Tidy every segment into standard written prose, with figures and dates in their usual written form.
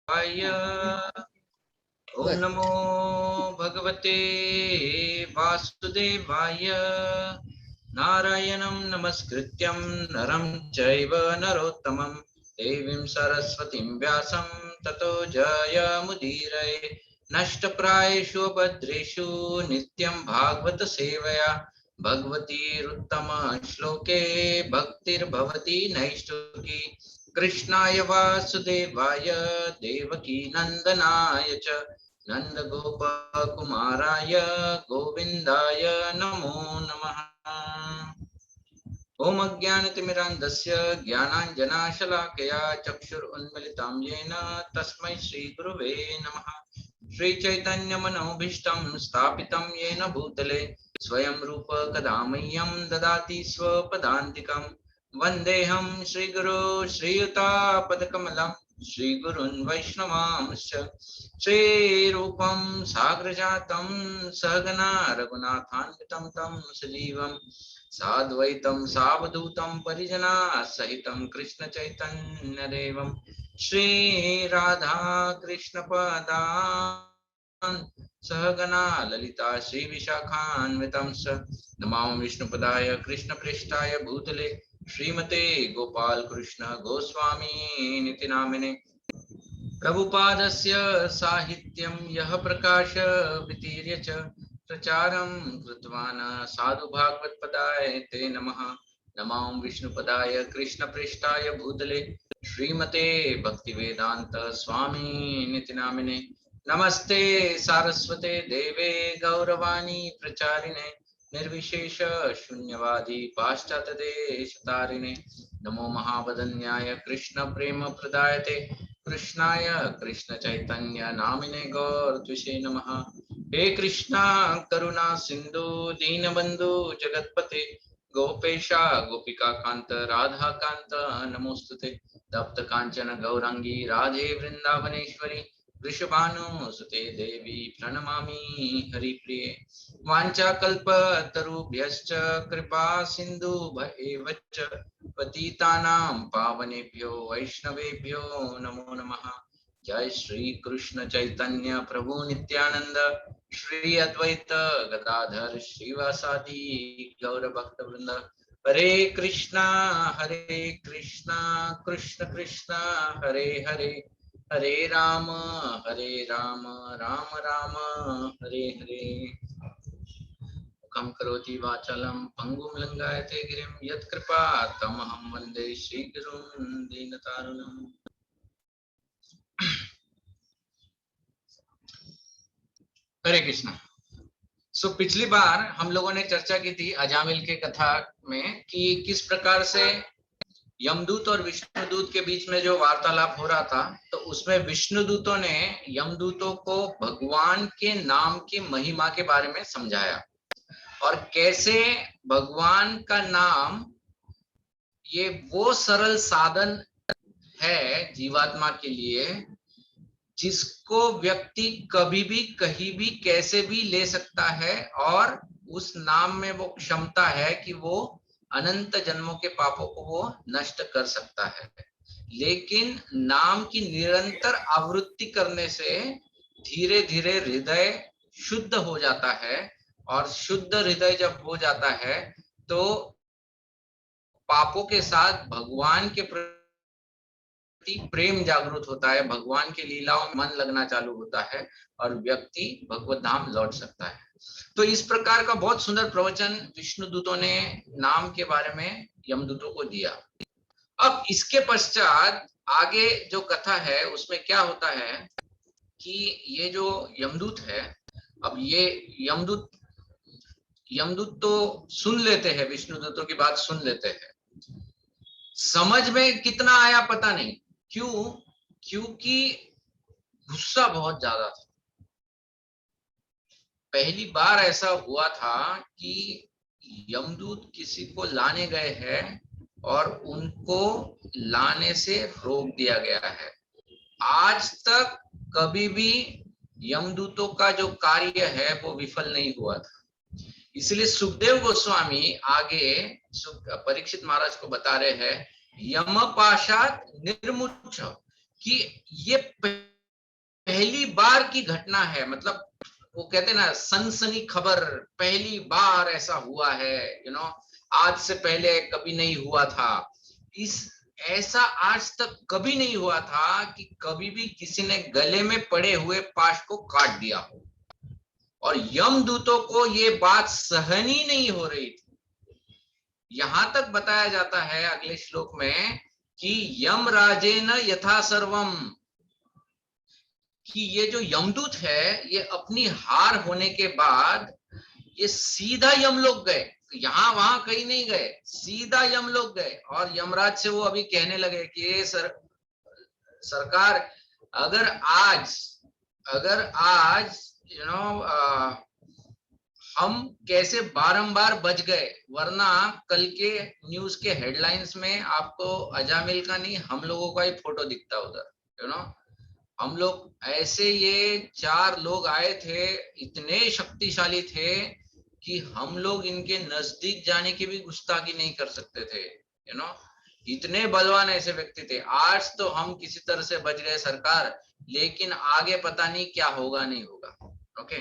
ओम नमो भगवते वासुदेवाय। नारायणं नमस्कृत्यं नरं चैव नरोत्तमं देवीं सरस्वतीं व्यासं ततो जयमुदीरये। नष्टप्रायेषु भद्रेषु नित्यं भागवत सेवया भगवतीरुत्तम श्लोके भक्तिर्भवति नैष्ठुकी। कृष्णाय वासुदेवाय देवकी नंदनाय च नंदगोपकुमाराय गोविन्दाय नमो नमः। ओम अज्ञानतिमिरान्धस्य ज्ञानाञ्जनाशलाकया चक्षुरुन्मिलितं येन तस्मै श्रीगुरुवे नमः। श्रीचैतन्यमनोभीष्टं स्थापितं येन भूतले स्वयं रूप कदा मह्यं ददाति स्वपदान्तिकं। वन्देऽहं श्रीगुरो श्रीयुतापदकमलं श्रीगुरुन् वैष्णवांश्च। श्रीरूपं साग्रजातं सहगना रघुनाथान्वितं तं सजीवं साद्वैतं सावधूतं परिजना सहितं कृष्ण चैतन्य देवं श्री राधा कृष्ण पदान् सहगना ललिता श्री विशाखान्वितं स नमां विष्णुपदाय कृष्ण पृष्ठाय भूतले श्रीमते गोपाल कृष्ण गोस्वामी निति नामिने। प्रभुपादस्य साहित्यं यः प्रकाश वितीर्य च प्रचारं कृतवान् साधु भागवत पदाय ते नमः। नमां विष्णुपदाय कृष्ण पृष्ठाय भूतले श्रीमते भक्तिवेदांत स्वामी निति नामिने। नमस्ते सारस्वते देवे गौरवाणी प्रचारिणे निर्विशेष शून्यवादी पाश्चात्य देशतारिणे। नमो महावदन्याय कृष्ण प्रेम प्रदायते कृष्णाय कृष्ण चैतन्य नामिने गौरत्विषे नमः। हे कृष्णा करुणा सिंधु दीनबंधु जगतपते गोपेशा गोपिका कांत राधा कांत नमोस्तुते। तप्त कांचन गौरांगी राधे वृंदावनेश्वरी वृषभानुसुते देवी प्रणमामि हरिप्रिये। वाञ्छाकल्पतरुभ्यश्च कृपा सिन्धुभ्येव च पतितानां पावनेभ्यो वैष्णवेभ्यो नमो नमः। जय श्री कृष्ण चैतन्य प्रभु नित्यानंद श्री अद्वैत गदाधर श्रीवासादि गौर भक्त वृंद। हरे कृष्णा कृष्ण कृष्ण हरे हरे हरे राम राम राम हरे हरे। मुखं करोति वाचालं पंगुं लंघयते गिरिं यत्कृपा तमहं वन्दे श्रीगुरुं दीनतारिणम्। हरे कृष्णा। सो पिछली बार हम लोगों ने चर्चा की थी अजामिल के कथा में कि किस प्रकार से यमदूत और विष्णुदूत के बीच में जो वार्तालाप हो रहा था, तो उसमें विष्णुदूतों ने यमदूतों को भगवान के नाम की महिमा के बारे में समझाया और कैसे भगवान का नाम ये वो सरल साधन है जीवात्मा के लिए जिसको व्यक्ति कभी भी कहीं भी कैसे भी ले सकता है और उस नाम में वो क्षमता है कि वो अनंत जन्मों के पापों को वो नष्ट कर सकता है। लेकिन नाम की निरंतर आवृत्ति करने से धीरे धीरे हृदय शुद्ध हो जाता है और शुद्ध हृदय जब हो जाता है तो पापों के साथ भगवान के प्रेम जागृत होता है, भगवान की लीलाओं में मन लगना चालू होता है और व्यक्ति भगवत धाम लौट सकता है। तो इस प्रकार का बहुत सुंदर प्रवचन विष्णुदूतों ने नाम के बारे में यमदूतों को दिया। अब इसके पश्चात आगे जो कथा है उसमें क्या होता है कि ये जो यमदूत है, अब ये यमदूत तो सुन लेते हैं, विष्णुदूतों की बात सुन लेते हैं। समझ में कितना आया पता नहीं, क्यों? क्योंकि गुस्सा बहुत ज्यादा था। पहली बार ऐसा हुआ था कि यमदूत किसी को लाने गए हैं और उनको लाने से रोक दिया गया है। आज तक कभी भी यमदूतों का जो कार्य है वो विफल नहीं हुआ था। इसलिए सुखदेव गोस्वामी आगे परीक्षित महाराज को बता रहे हैं यम पाशात निर्मुच्छ कि ये बार की घटना है, मतलब वो कहते हैं ना सनसनी खबर, पहली बार ऐसा हुआ है, आज से पहले कभी नहीं हुआ था। ऐसा आज तक कभी नहीं हुआ था कि कभी भी किसी ने गले में पड़े हुए पाश को काट दिया हो, और यमदूतों को ये बात सहन ही नहीं हो रही थी। यहां तक बताया जाता है अगले श्लोक में कि यमराजेन यथा सर्वम, कि ये जो यमदूत है ये अपनी हार होने के बाद ये सीधा यमलोक गए, यहां वहां कहीं नहीं गए, सीधा यमलोक गए। और यमराज से वो अभी कहने लगे कि ये सरकार, अगर आज हम कैसे बारंबार बच गए, वरना कल के न्यूज के हेडलाइंस में आपको अजामिल का नहीं हम लोगों का ही फोटो दिखता उधर। हम लोग ऐसे, ये 4 लोग आए थे, इतने शक्तिशाली थे कि हम लोग इनके नजदीक जाने की भी गुस्ताखी नहीं कर सकते थे। इतने बलवान ऐसे व्यक्ति थे। आज तो हम किसी तरह से बच गए सरकार, लेकिन आगे पता नहीं क्या होगा नहीं होगा। ओके,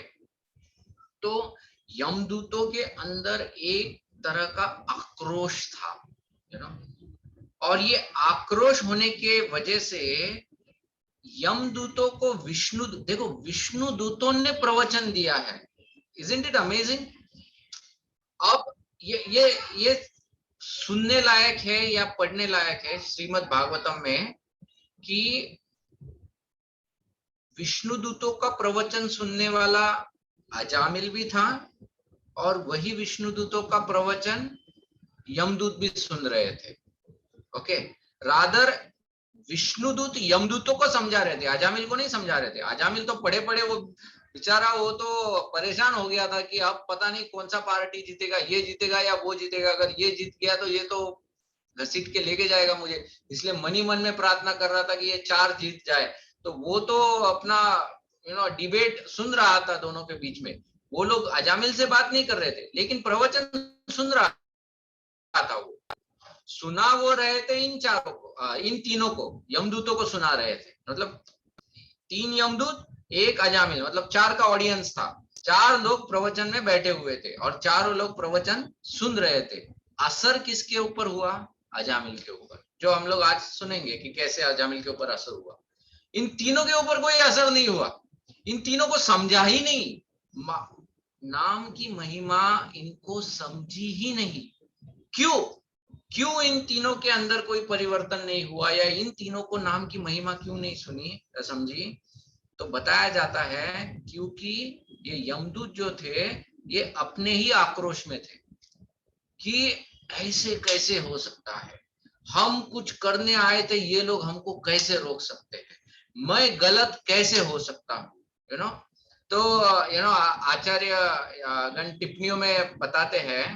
तो यमदूतों के अंदर एक तरह का आक्रोश था, और ये आक्रोश होने के वजह से यमदूतों को देखो विष्णु दूतों ने प्रवचन दिया है। Isn't it amazing? अब ये सुनने लायक है या पढ़ने लायक है श्रीमद् भागवतम में, कि विष्णु दूतों का प्रवचन सुनने वाला अजामिल भी था, और वही विष्णु दूतों का प्रवचन यमदूत भी सुन रहे थे। ओके, रादर विष्णुदूत यमदूतों को समझा रहे थे, अजामिल को नहीं समझा रहे थे। अजामिल तो पढ़े पढ़े वो बेचारा, वो तो परेशान हो गया था कि अब पता नहीं कौन सा पार्टी जीतेगा, ये जीतेगा या वो जीतेगा, अगर ये जीत गया तो ये तो घसीट के लेके जाएगा मुझे। इसलिए मन ही मन में प्रार्थना कर रहा था कि ये 4 जीत जाए। तो वो तो अपना डिबेट सुन रहा था दोनों के बीच में। वो लोग अजामिल से बात नहीं कर रहे थे, लेकिन प्रवचन सुन रहा था। वो सुना वो रहे थे इन चारों को, इन तीनों को, यमदूतों को सुना रहे थे। मतलब 3 यमदूत, 1 अजामिल, मतलब 4 का ऑडियंस था। 4 लोग प्रवचन में बैठे हुए थे और चारों लोग प्रवचन सुन रहे थे। असर किसके ऊपर हुआ? अजामिल के ऊपर, जो हम लोग आज सुनेंगे कि कैसे अजामिल के ऊपर असर हुआ। इन तीनों के ऊपर कोई असर नहीं हुआ, इन तीनों को समझा ही नहीं, नाम की महिमा इनको समझी ही नहीं। क्यों इन तीनों के अंदर कोई परिवर्तन नहीं हुआ, या इन तीनों को नाम की महिमा क्यों नहीं सुनी समझी? तो बताया जाता है क्योंकि ये यमदूत जो थे ये अपने ही आक्रोश में थे कि ऐसे कैसे हो सकता है, हम कुछ करने आए थे, ये लोग हमको कैसे रोक सकते हैं, मैं गलत कैसे हो सकता हूँ। तो आचार्य गण टिप्पणियों में बताते हैं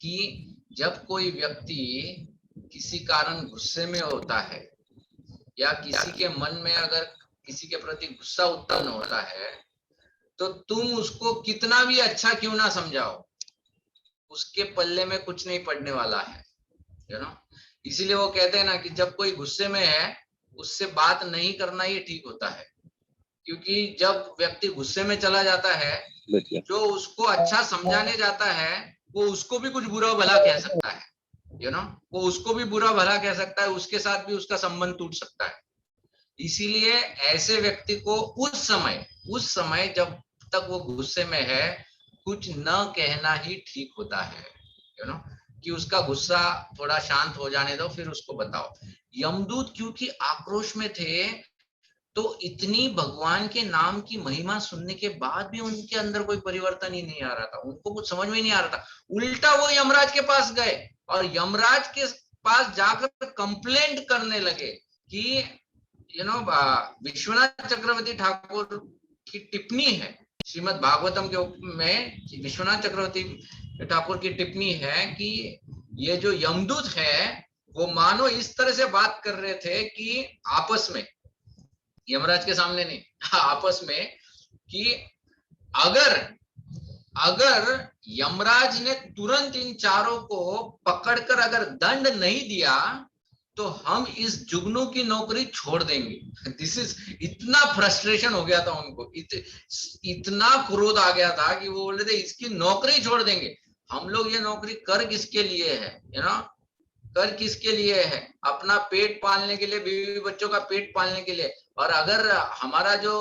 कि जब कोई व्यक्ति किसी कारण गुस्से में होता है, या किसी के मन में अगर किसी के प्रति गुस्सा उत्पन्न होता है, तो तुम उसको कितना भी अच्छा क्यों ना समझाओ, उसके पल्ले में कुछ नहीं पड़ने वाला है। इसीलिए वो कहते हैं ना कि जब कोई गुस्से में है उससे बात नहीं करना ही ठीक होता है, क्योंकि जब व्यक्ति गुस्से में चला जाता है, जो उसको अच्छा समझाने जाता है वो उसको भी कुछ बुरा भला कह सकता है, वो उसको भी बुरा भला कह सकता है, उसके साथ भी उसका संबंध टूट सकता है। इसीलिए ऐसे व्यक्ति को उस समय जब तक वो गुस्से में है कुछ न कहना ही ठीक होता है, कि उसका गुस्सा थोड़ा शांत हो जाने दो फिर उसको बताओ। यमदूत क्योंकि आक्रोश में थे, तो इतनी भगवान के नाम की महिमा सुनने के बाद भी उनके अंदर कोई परिवर्तन ही नहीं आ रहा था, उनको कुछ समझ में नहीं आ रहा था। उल्टा वो यमराज के पास गए और यमराज के पास जाकर कंप्लेंट करने लगे कि विश्वनाथ चक्रवर्ती ठाकुर की टिप्पणी है श्रीमद् भागवतम के में, विश्वनाथ चक्रवर्ती ठाकुर की टिप्पणी है कि ये जो यमदूत है वो मानो इस तरह से बात कर रहे थे कि आपस में, यमराज के सामने नहीं, आपस में, कि अगर यमराज ने तुरंत इन चारों को पकड़कर अगर दंड नहीं दिया तो हम इस जुगनू की नौकरी छोड़ देंगे। दिस इज, इतना फ्रस्ट्रेशन हो गया था उनको, इतना क्रोध आ गया था कि वो बोल रहे थे इसकी नौकरी छोड़ देंगे। हम लोग ये नौकरी कर किसके लिए है, यू नो, कर किसके लिए है? अपना पेट पालने के लिए, बीवी बच्चों का पेट पालने के लिए। और अगर हमारा जो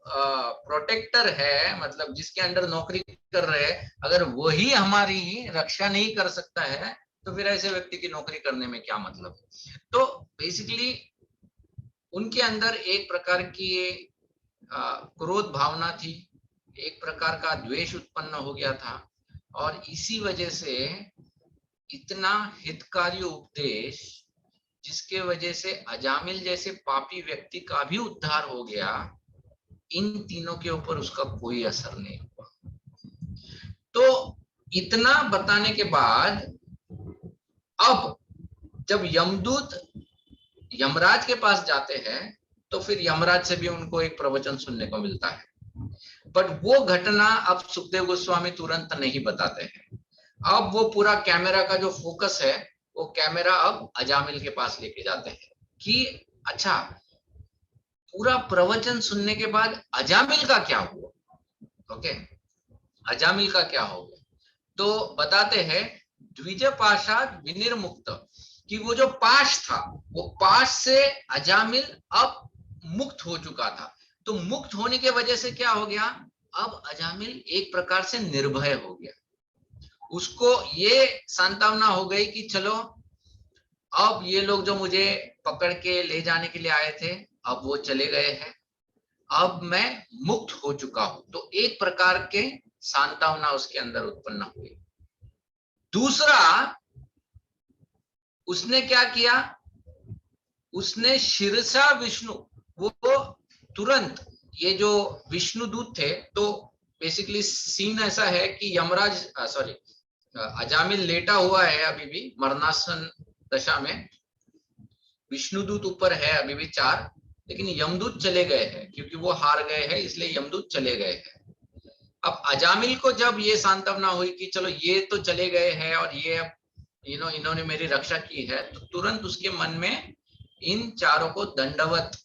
प्रोटेक्टर है, मतलब जिसके अंडर नौकरी कर रहे हैं, अगर वही हमारी रक्षा नहीं कर सकता है, तो फिर ऐसे व्यक्ति की नौकरी करने में क्या मतलब? तो बेसिकली उनके अंदर एक प्रकार की क्रोध भावना थी, एक प्रकार का द्वेष उत्पन्न हो गया था। और इसी वजह से इतना हितकारी उपदेश, जिसके वजह से अजामिल जैसे पापी व्यक्ति का भी उद्धार हो गया, इन तीनों के ऊपर उसका कोई असर नहीं हुआ। तो इतना बताने के बाद अब जब यमदूत यमराज के पास जाते हैं, तो फिर यमराज से भी उनको एक प्रवचन सुनने को मिलता है। बट वो घटना अब सुखदेव गोस्वामी तुरंत नहीं बताते हैं। अब वो पूरा कैमरा का जो फोकस है, वो कैमरा अब अजामिल के पास लेके जाते हैं कि अच्छा, पूरा प्रवचन सुनने के बाद अजामिल का क्या हुआ? ओके, अजामिल का क्या हो गया? तो बताते हैं द्विज पाशाद विनिर्मुक्त, कि वो जो पाश था, वो पाश से अजामिल अब मुक्त हो चुका था। तो मुक्त होने के वजह से क्या हो गया? अब अजामिल एक प्रकार से निर्भय हो गया। उसको ये सांत्वना हो गई कि चलो, अब ये लोग जो मुझे पकड़ के ले जाने के लिए आए थे, अब वो चले गए हैं, अब मैं मुक्त हो चुका हूं। तो एक प्रकार के सांत्वना उसके अंदर उत्पन्न हुई। दूसरा, उसने क्या किया? उसने शिरसा विष्णु, वो तुरंत, ये जो विष्णु दूत थे, तो बेसिकली सीन ऐसा है कि यमराज, सॉरी, अजामिल लेटा हुआ है अभी भी मरणासन दशा में, विष्णुदूत ऊपर है अभी भी 4, लेकिन यमदूत चले गए हैं, क्योंकि वो हार गए हैं, इसलिए यमदूत चले गए हैं। अब अजामिल को जब ये सांत्वना हुई कि चलो ये तो चले गए हैं और ये अब इन्होंने मेरी रक्षा की है, तो तुरंत उसके मन में इन चारों को दंडवत,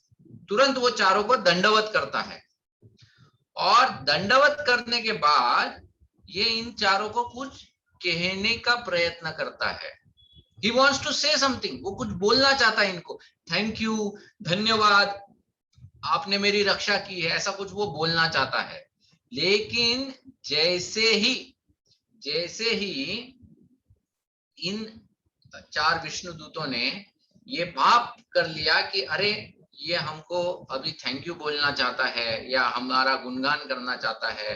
तुरंत वो चारों को दंडवत करता है। और दंडवत करने के बाद ये इन चारों को कुछ कहने का प्रयत्न करता है। He wants to say something, वो कुछ बोलना चाहता है इनको, थैंक यू, धन्यवाद, आपने मेरी रक्षा की है, ऐसा कुछ वो बोलना चाहता है। लेकिन जैसे ही इन 4 विष्णुदूतों ने ये भाव कर लिया कि अरे, ये हमको अभी थैंक यू बोलना चाहता है या हमारा गुणगान करना चाहता है,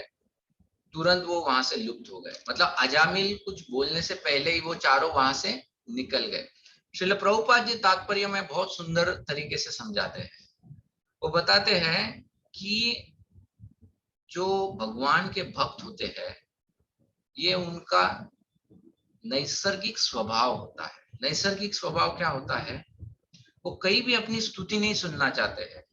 तुरंत वो वहां से लुप्त हो गए। मतलब अजामिल कुछ बोलने से पहले ही वो चारों वहां से निकल गए। श्रील प्रभुपाद जी तात्पर्य में बहुत सुंदर तरीके से समझाते हैं। वो बताते हैं कि जो भगवान के भक्त होते हैं, ये उनका नैसर्गिक स्वभाव होता है। नैसर्गिक स्वभाव क्या होता है? वो कहीं भी अपनी स्तुति नहीं सुनना चाहते हैं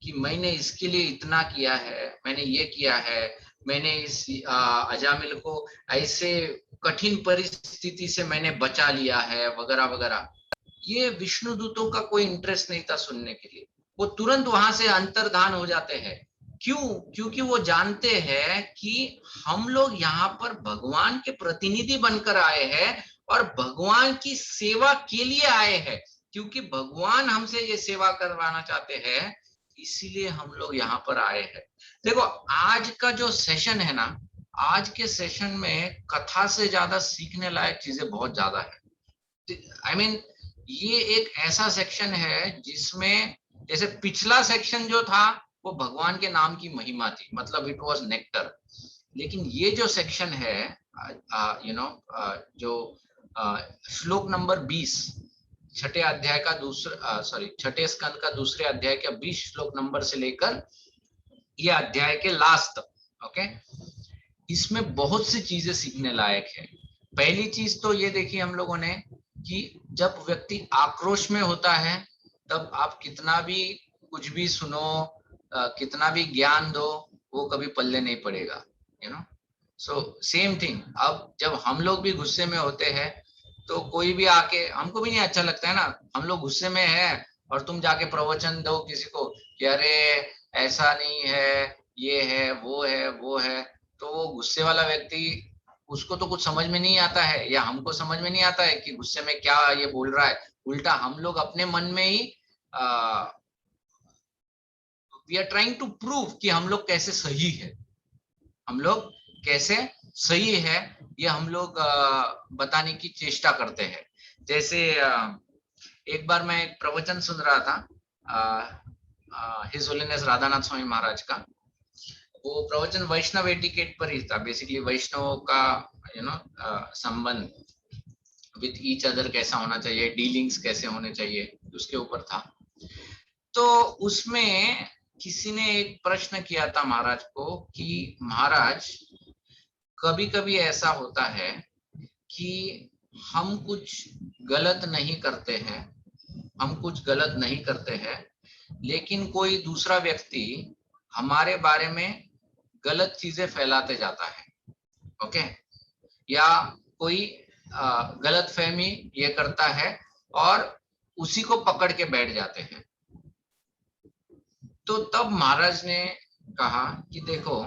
कि मैंने इसके लिए इतना किया है, मैंने ये किया है, मैंने इस अजामिल को ऐसे कठिन परिस्थिति से मैंने बचा लिया है, वगैरह वगैरह। ये विष्णु दूतों का कोई इंटरेस्ट नहीं था सुनने के लिए। वो तुरंत वहां से अंतर्धान हो जाते हैं। क्यों? क्योंकि वो जानते हैं कि हम लोग यहाँ पर भगवान के प्रतिनिधि बनकर आए हैं और भगवान की सेवा के लिए आए हैं। क्योंकि भगवान हमसे ये सेवा करवाना चाहते हैं, इसीलिए हम लोग यहाँ पर आए हैं। देखो, आज का जो सेशन है ना, आज के सेशन में कथा से ज्यादा सीखने लायक चीजें बहुत ज्यादा है। आई मीन, ये एक ऐसा सेक्शन है जिसमें, जैसे पिछला सेक्शन जो था वो भगवान के नाम की महिमा थी, मतलब इट वाज नेक्टर। लेकिन ये जो सेक्शन है, जो श्लोक नंबर 20, छठे अध्याय का छठे स्कंद का दूसरे अध्याय का 20 श्लोक नंबर से लेकर ये अध्याय के लास्ट तक, ओके, इसमें बहुत सी चीजें सीखने लायक है। पहली चीज तो ये देखी हम लोगों ने कि जब व्यक्ति आक्रोश में होता है, तब आप कितना भी कुछ भी सुनो, कितना भी ज्ञान दो, वो कभी पल्ले नहीं पड़ेगा, सो सेम थिंग। अब जब हम लोग भी गुस्से में होते हैं, तो कोई भी आके, हमको भी नहीं अच्छा लगता है ना, हम लोग गुस्से में है और तुम जाके प्रवचन दो किसी को कि अरे ऐसा नहीं है, ये है वो है, तो वो गुस्से वाला व्यक्ति, उसको तो कुछ समझ में नहीं आता है, या हमको समझ में नहीं आता है कि गुस्से में क्या ये बोल रहा है। उल्टा हम लोग अपने मन में ही we are trying to prove कि हम लोग कैसे सही है, हम लोग कैसे सही है, ये हम लोग बताने की चेष्टा करते हैं। जैसे एक बार मैं एक प्रवचन सुन रहा था हिज होलीनेस राधानाथ स्वामी महाराज का। वो प्रवचन वैष्णव एटिकेट पर ही था, बेसिकली वैष्णव का संबंध विद ईच अदर कैसा होना चाहिए, डीलिंग्स कैसे होने चाहिए, उसके ऊपर था। तो उसमें किसी ने एक प्रश्न किया था महाराज को कि महाराज कभी कभी ऐसा होता है कि हम कुछ गलत नहीं करते हैं, हम कुछ गलत नहीं करते हैं, लेकिन कोई दूसरा व्यक्ति हमारे बारे में गलत चीजें फैलाते जाता है, ओके, या कोई गलत फहमी ये करता है और उसी को पकड़ के बैठ जाते हैं। तो तब महाराज ने कहा कि देखो,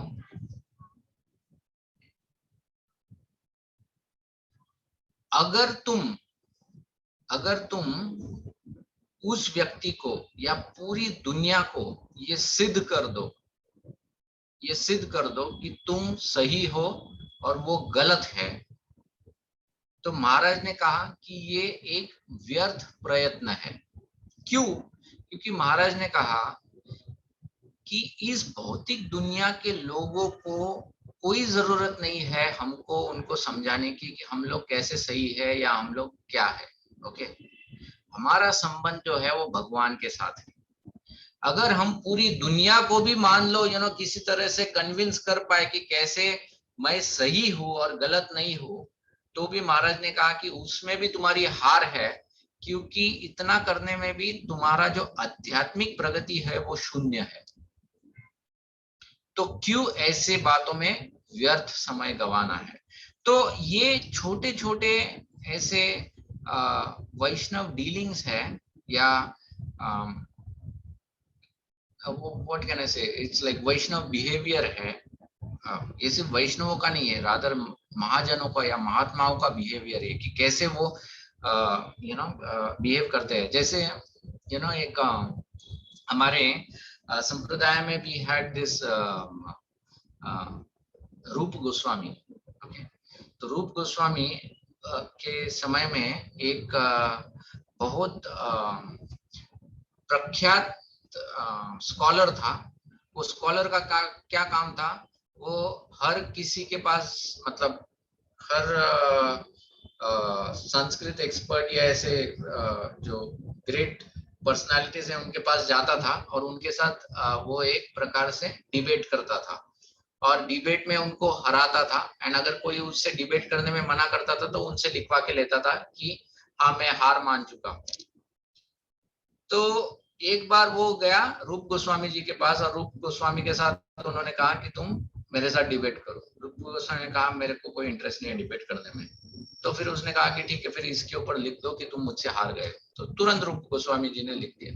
अगर तुम उस व्यक्ति को या पूरी दुनिया को ये सिद्ध कर दो कि तुम सही हो और वो गलत है, तो महाराज ने कहा कि ये एक व्यर्थ प्रयत्न है। क्यों? क्योंकि महाराज ने कहा कि इस भौतिक दुनिया के लोगों को कोई जरूरत नहीं है हमको उनको समझाने की कि हम लोग कैसे सही है या हम लोग क्या है, ओके। हमारा संबंध जो है वो भगवान के साथ है। अगर हम पूरी दुनिया को भी मान लो किसी तरह से कन्विंस कर पाए कि कैसे मैं सही हूं और गलत नहीं हूं, तो भी महाराज ने कहा कि उसमें भी तुम्हारी हार है, क्योंकि इतना करने में भी तुम्हारा जो आध्यात्मिक प्रगति है वो शून्य है। तो क्यों ऐसे बातों में व्यर्थ समय गंवाना है। तो ये छोटे छोटे ऐसे वैष्णव डीलिंग्स है, या व्हाट कैन आई से, इट्स लाइक वैष्णव बिहेवियर है। ये सिर्फ वैष्णवों का नहीं है, रादर महाजनों का या महात्माओं का बिहेवियर है कि कैसे वो बिहेव करते हैं। जैसे एक हमारे संप्रदाय में भी हैड दिस रूप गोस्वामी, ओके। तो रूप गोस्वामी के समय में एक बहुत प्रख्यात स्कॉलर था। वो स्कॉलर का क्या काम था, वो हर किसी के पास, मतलब हर संस्कृत एक्सपर्ट या ऐसे जो ग्रेट पर्सनालिटीज हैं उनके पास जाता था और उनके साथ वो एक प्रकार से डिबेट करता था और डिबेट में उनको हराता था। एंड अगर कोई उससे डिबेट करने में मना करता था तो उनसे लिखवा के लेता था कि हाँ मैं हार मान चुका हूँ। तो एक बार वो गया रूप गोस्वामी जी के पास और रूप गोस्वामी के साथ उन्होंने कहा कि तुम मेरे साथ डिबेट करो। रूप गोस्वामी ने कहा मेरे को कोई इंटरेस्ट नहीं है डिबेट करने में। तो फिर उसने कहा कि ठीक है, फिर इसके ऊपर लिख दो कि तुम मुझसे हार गए। तो तुरंत रूप गोस्वामी जी ने लिख दिया।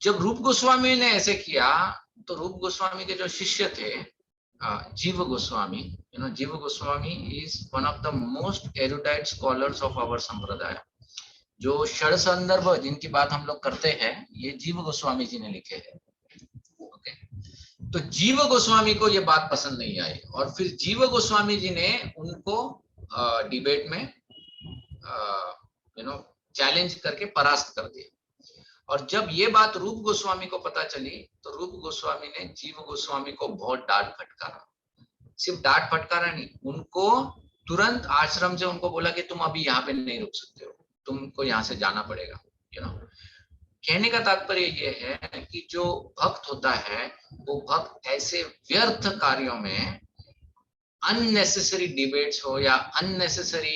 जब रूप गोस्वामी ने ऐसे किया तो रूप गोस्वामी के जो शिष्य थे Jiva Goswami, Jiva Goswami is one of the most erudite scholars of our sampradaya. जो षड संदर्भ जिनकी बात हम लोग करते हैं ये जीव गोस्वामी जी ने लिखे हैं, ओके। तो जीव गोस्वामी को ये बात पसंद नहीं आई और फिर जीव गोस्वामी जी ने उनको डिबेट में चैलेंज करके परास्त कर दिया। और जब ये बात रूप गोस्वामी को पता चली तो रूप गोस्वामी ने जीव गोस्वामी को बहुत डांट फटकारा। सिर्फ डांट फटकारा नहीं, उनको तुरंत आश्रम से उनको बोला कि तुम अभी यहाँ पे नहीं रुक सकते हो, तुमको यहाँ से जाना पड़ेगा। कहने का तात्पर्य ये है कि जो भक्त होता है वो भक्त ऐसे व्यर्थ कार्यों में, अननेसेसरी डिबेट्स हो या अननेसेसरी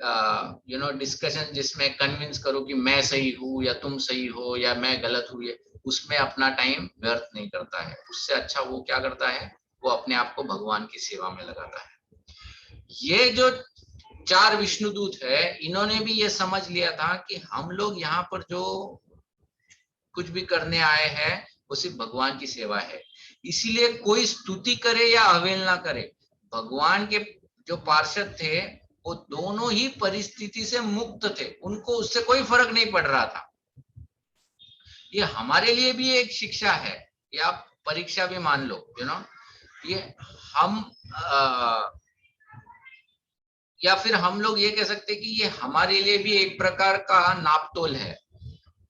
डिस्कशन जिसमें कन्विंस करो कि मैं सही हूँ या तुम सही हो या मैं गलत हूँ, उसमें अपना टाइम व्यर्थ नहीं करता है। उससे अच्छा वो क्या करता है, वो अपने आप को भगवान की सेवा में लगाता है। ये जो चार विष्णुदूत है, इन्होंने भी ये समझ लिया था कि हम लोग यहाँ पर जो कुछ भी करने आए हैं वो सिर्फ भगवान की सेवा है। इसीलिए कोई स्तुति करे या अवहेलना करे, भगवान के जो पार्षद थे वो दोनों ही परिस्थिति से मुक्त थे, उनको उससे कोई फर्क नहीं पड़ रहा था। ये हमारे लिए भी एक शिक्षा है, या परीक्षा भी मान लो, ये हम या फिर हम लोग ये कह सकते हैं कि ये हमारे लिए भी एक प्रकार का नापतोल है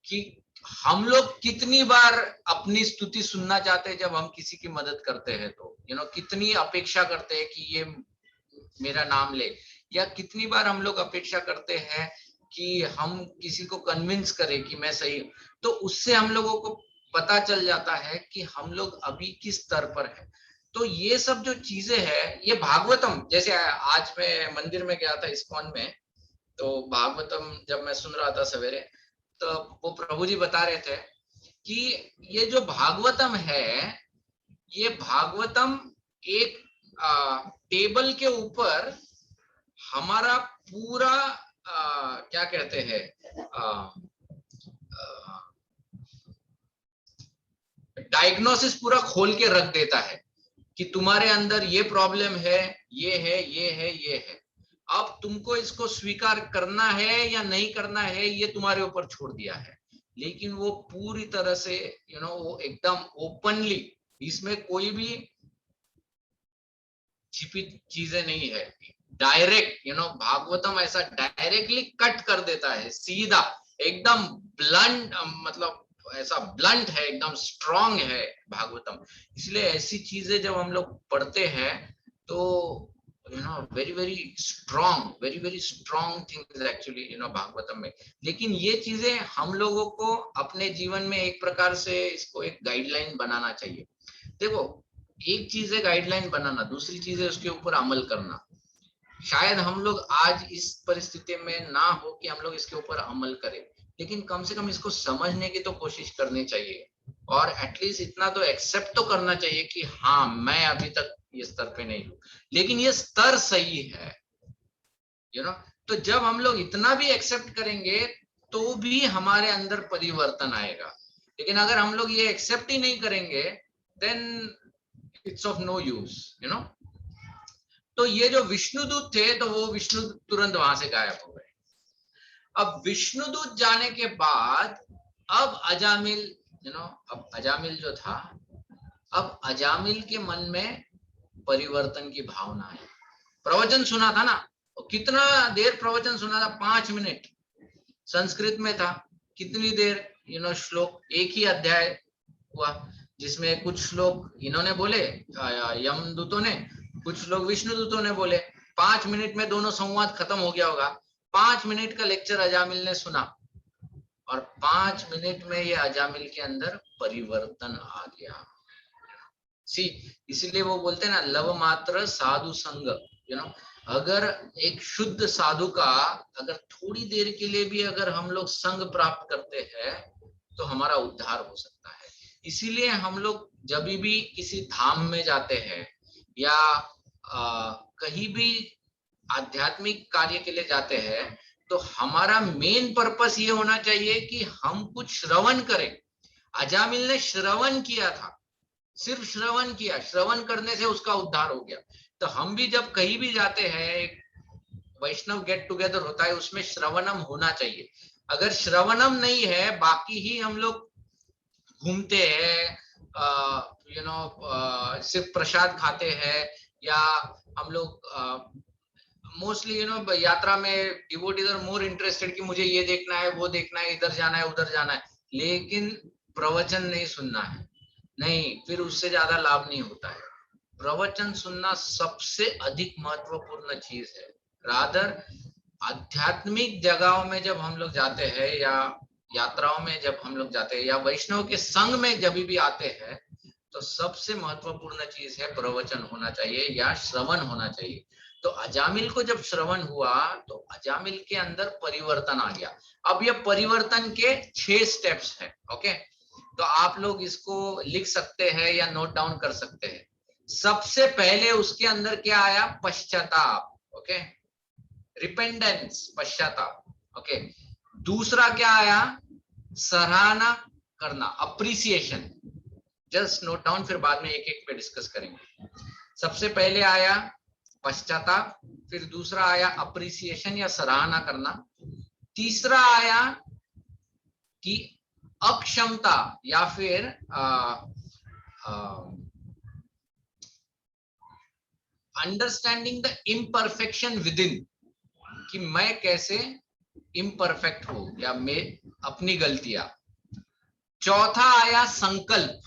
कि हम लोग कितनी बार अपनी स्तुति सुनना चाहते हैं जब हम किसी की मदद करते हैं, तो कितनी अपेक्षा करते हैं कि ये मेरा नाम ले, या कितनी बार हम लोग अपेक्षा करते हैं कि हम किसी को कन्विंस करें कि मैं सही हूं। तो उससे हम लोगों को पता चल जाता है कि हम लोग अभी किस स्तर पर है। तो ये सब जो चीजें हैं, ये भागवतम, जैसे आज मैं मंदिर में गया था इस्कॉन में, तो भागवतम जब मैं सुन रहा था सवेरे, तो वो प्रभु जी बता रहे थे कि ये जो भागवतम है, ये भागवतम एक टेबल के ऊपर हमारा पूरा क्या कहते हैं, डायग्नोसिस पूरा खोल के रख देता है कि तुम्हारे अंदर ये प्रॉब्लम है, ये है, ये है, ये है। अब तुमको इसको स्वीकार करना है या नहीं करना है, ये तुम्हारे ऊपर छोड़ दिया है। लेकिन वो पूरी तरह से वो एकदम ओपनली, इसमें कोई भी छिपी चीजें नहीं है, डायरेक्ट भागवतम ऐसा डायरेक्टली कट कर देता है, सीधा एकदम ब्लंट, मतलब ऐसा ब्लंट है, एकदम स्ट्रांग है भागवतम। इसलिए ऐसी चीजें जब हम लोग पढ़ते हैं तो very very strong things actually Bhagavatam में। लेकिन ये चीजें हम लोगों को अपने जीवन में एक प्रकार से इसको एक गाइडलाइन बनाना चाहिए। देखो, एक चीज है गाइडलाइन बनाना, दूसरी चीज है उसके ऊपर अमल करना। शायद हम लोग आज इस परिस्थिति में ना हो कि हम लोग इसके ऊपर अमल करें, लेकिन कम से कम इसको समझने की तो कोशिश करनी चाहिए, और एटलीस्ट इतना तो एक्सेप्ट तो करना चाहिए कि हाँ, मैं अभी तक ये स्तर पे नहीं हूँ, लेकिन ये स्तर सही है। तो जब हम लोग इतना भी एक्सेप्ट करेंगे तो भी हमारे अंदर परिवर्तन आएगा। लेकिन अगर हम लोग ये एक्सेप्ट ही नहीं करेंगे, then it's of no use. तो ये जो विष्णुदूत थे, तो वो विष्णु तुरंत वहां से गायब हो गए। अब विष्णुदूत जाने के बाद अब अजामिल, अब अजामिल जो था, अब अजामिल के मन में परिवर्तन की भावना है। प्रवचन सुना था ना, कितना देर प्रवचन सुना था, 5 मिनट संस्कृत में था। कितनी देर श्लोक, एक ही अध्याय हुआ जिसमें कुछ श्लोक इन्होंने बोले यमदूतों ने, कुछ लोग विष्णुदूतों ने बोले। 5 मिनट में दोनों संवाद खत्म हो गया होगा। 5 मिनट का लेक्चर अजामिल ने सुना, और 5 मिनट में ये अजामिल के अंदर परिवर्तन आ गया। इसीलिए वो बोलते हैं ना, लव मात्र साधु संग। अगर एक शुद्ध साधु का अगर थोड़ी देर के लिए भी अगर हम लोग संग प्राप्त करते हैं तो हमारा उद्धार हो सकता है। इसीलिए हम लोग जब भी किसी धाम में जाते हैं या कहीं भी आध्यात्मिक कार्य के लिए जाते हैं, तो हमारा मेन पर्पस ये होना चाहिए कि हम कुछ श्रवण करें। अजामिल ने श्रवण किया था, सिर्फ श्रवण किया, श्रवण करने से उसका उद्धार हो गया। तो हम भी जब कहीं भी जाते हैं, एक वैष्णव गेट टुगेदर होता है, उसमें श्रवणम होना चाहिए। अगर श्रवणम नहीं है, बाकी ही हम लोग घूमते हैं, सिर्फ प्रसाद खाते हैं, या हम लोग मोस्टली यात्रा में डिवोटीज आर मोर इंटरेस्टेड कि मुझे ये देखना है, वो देखना है, इधर जाना है, उधर जाना है, लेकिन प्रवचन नहीं सुनना है, नहीं, फिर उससे ज्यादा लाभ नहीं होता है। प्रवचन सुनना सबसे अधिक महत्वपूर्ण चीज है। रादर आध्यात्मिक जगहों में जब हम लोग जाते हैं, या यात्राओं में जब हम लोग जाते हैं, या वैष्णव के संग में जब भी आते हैं, तो सबसे महत्वपूर्ण चीज है प्रवचन होना चाहिए या श्रवण होना चाहिए। तो अजामिल को जब श्रवण हुआ तो अजामिल के अंदर परिवर्तन आ गया। अब ये परिवर्तन के 6 स्टेप्स हैं। ओके, तो आप लोग इसको लिख सकते हैं या नोट डाउन कर सकते हैं। सबसे पहले उसके अंदर क्या आया? पश्चाताप। ओके, रिपेंडेंस, पश्चाताप। ओके, दूसरा क्या आया, सराहना करना, अप्रिसिएशन। जस्ट नोट डाउन, फिर बाद में एक एक पे डिस्कस करेंगे। सबसे पहले आया पश्चाताप, फिर दूसरा आया अप्रिसिएशन या सराहना करना, तीसरा आया कि अक्षमता या फिर understanding the imperfection with in, कि मैं कैसे इम्परफेक्ट हूं या मैं अपनी गलतियां। चौथा आया संकल्प,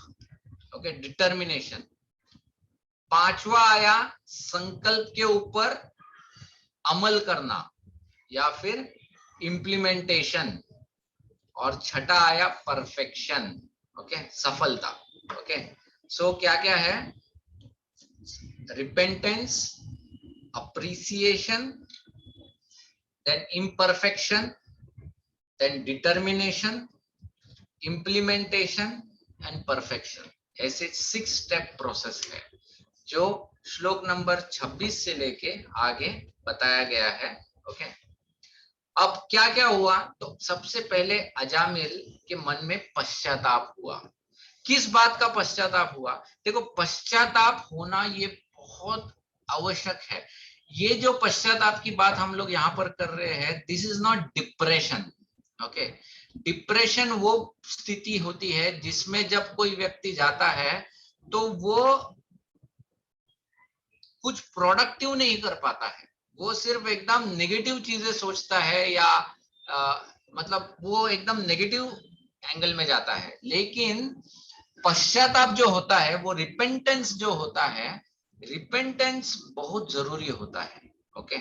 ओके, डिटर्मिनेशन। पांचवा आया संकल्प के ऊपर अमल करना या फिर इम्प्लीमेंटेशन, और छठा आया परफेक्शन, ओके, सफलता। ओके, सो क्या क्या है, repentance, appreciation, then imperfection, then determination, implementation and perfection. ऐसे 6 स्टेप प्रोसेस है जो श्लोक नंबर 26 से लेके आगे बताया गया है। ओके, अब क्या क्या हुआ, तो सबसे पहले अजामिल के मन में पश्चाताप हुआ। किस बात का पश्चाताप हुआ? देखो, पश्चाताप होना ये बहुत आवश्यक है। ये जो पश्चाताप की बात हम लोग यहाँ पर कर रहे हैं, this is not depression. Okay, depression वो स्थिति होती है जिसमें जब कोई व्यक्ति जाता है तो वो कुछ प्रोडक्टिव नहीं कर पाता है, वो सिर्फ एकदम नेगेटिव चीजें सोचता है या मतलब वो एकदम नेगेटिव एंगल में जाता है। लेकिन पश्चाताप जो होता है, वो रिपेंटेंस जो होता है, रिपेंटेंस बहुत जरूरी होता है। ओके,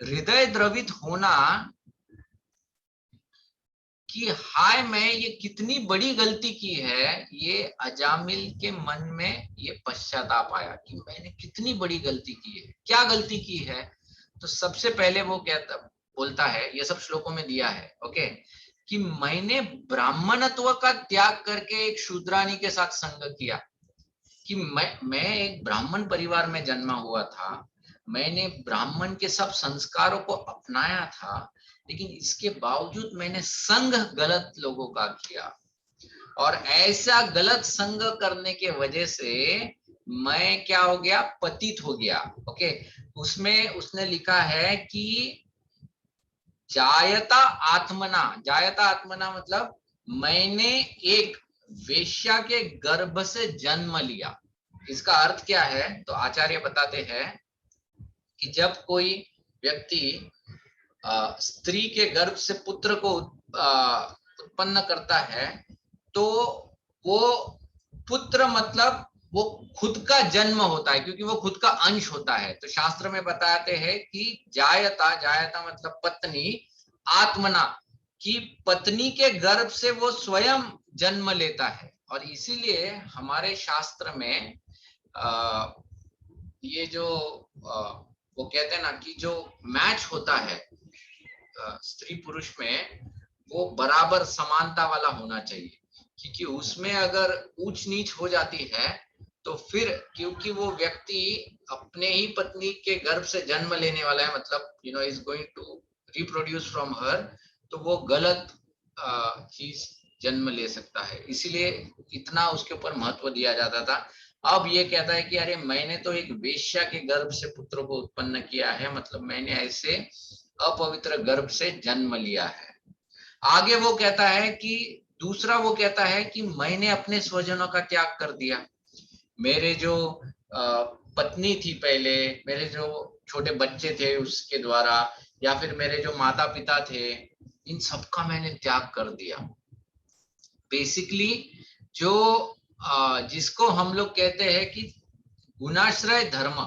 हृदय द्रवित होना कि हाय मैं ये कितनी बड़ी गलती की है, ये अजामिल के मन में ये पश्चाताप आया कि मैंने कितनी बड़ी गलती की है। क्या गलती की है? तो सबसे पहले वो कहता बोलता है, ये सब श्लोकों में दिया है, ओके, कि मैंने ब्राह्मणत्व का त्याग करके एक शूद्रानी के साथ संग किया, कि मैं एक ब्राह्मण परिवार में जन्मा हुआ था, मैंने ब्राह्मण के सब संस्कारों को अपनाया था, लेकिन इसके बावजूद मैंने संग गलत लोगों का किया, और ऐसा गलत संग करने के वजह से मैं क्या हो गया, पतित हो गया। ओके, उसमें उसने लिखा है कि जायता आत्मना, जायता आत्मना मतलब मैंने एक वेश्या के गर्भ से जन्म लिया। इसका अर्थ क्या है? तो आचार्य बताते हैं कि जब कोई व्यक्ति स्त्री के गर्भ से पुत्र को उत्पन्न करता है, तो वो पुत्र मतलब वो खुद का जन्म होता है, क्योंकि वो खुद का अंश होता है। तो शास्त्र में बताते हैं कि जायता, जायता मतलब पत्नी, आत्मना की पत्नी के गर्भ से वो स्वयं जन्म लेता है। और इसीलिए हमारे शास्त्र में ये जो वो कहते हैं ना कि जो मैच होता है स्त्री पुरुष में, वो बराबर समानता वाला होना चाहिए, क्योंकि उसमें अगर ऊंच नीच हो जाती है तो फिर, क्योंकि वो व्यक्ति अपने ही पत्नी के गर्भ से जन्म लेने वाला है, मतलब is going to reproduce from her, तो वो गलत चीज जन्म ले सकता है। इसीलिए इतना उसके ऊपर महत्व दिया जाता था। अब ये कहता है कि अरे मैंने तो एक वेश्या के गर्भ से पुत्र को उत्पन्न किया है, मतलब मैंने ऐसे अपवित्र गर्भ से जन्म लिया है। आगे वो कहता है कि दूसरा वो कहता है कि मैंने अपने स्वजनों का त्याग कर दिया। मेरे जो पत्नी थी पहले, मेरे जो छोटे बच्चे थे उसके द्वारा, या फिर मेरे जो माता पिता थे, इन सबका मैंने त्याग कर दिया। बेसिकली जो जिसको हम लोग कहते हैं कि गुणाश्रय धर्म,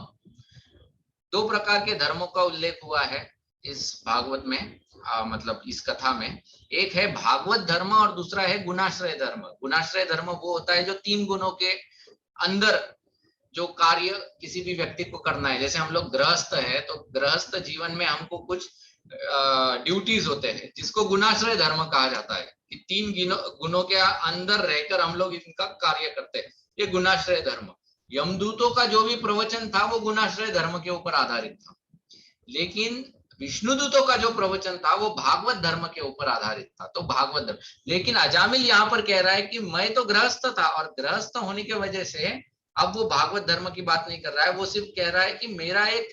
2 प्रकार के धर्मों का उल्लेख हुआ है इस भागवत में, मतलब इस कथा में। एक है भागवत धर्म और दूसरा है गुणाश्रय धर्म। गुणाश्रय धर्म वो होता है जो 3 गुणों के अंदर जो कार्य किसी भी व्यक्ति को करना है। जैसे हम लोग गृहस्थ है, तो गृहस्थ जीवन में हमको कुछ ड्यूटीज होते हैं जिसको गुणाश्रय धर्म कहा जाता है, कि 3 गुणों के अंदर रहकर हम लोग इनका कार्य करते हैं, ये गुणाश्रय धर्म। यमदूतों का जो भी प्रवचन था वो गुणाश्रय धर्म के ऊपर आधारित था। लेकिन विष्णुदूतों का जो प्रवचन था वो भागवत धर्म के ऊपर आधारित था, तो भागवत धर्म। लेकिन अजामिल यहाँ पर कह रहा है कि मैं तो गृहस्थ था और गृहस्थ होने की वजह से अब वो भागवत धर्म की बात नहीं कर रहा है, वो सिर्फ कह रहा है कि मेरा एक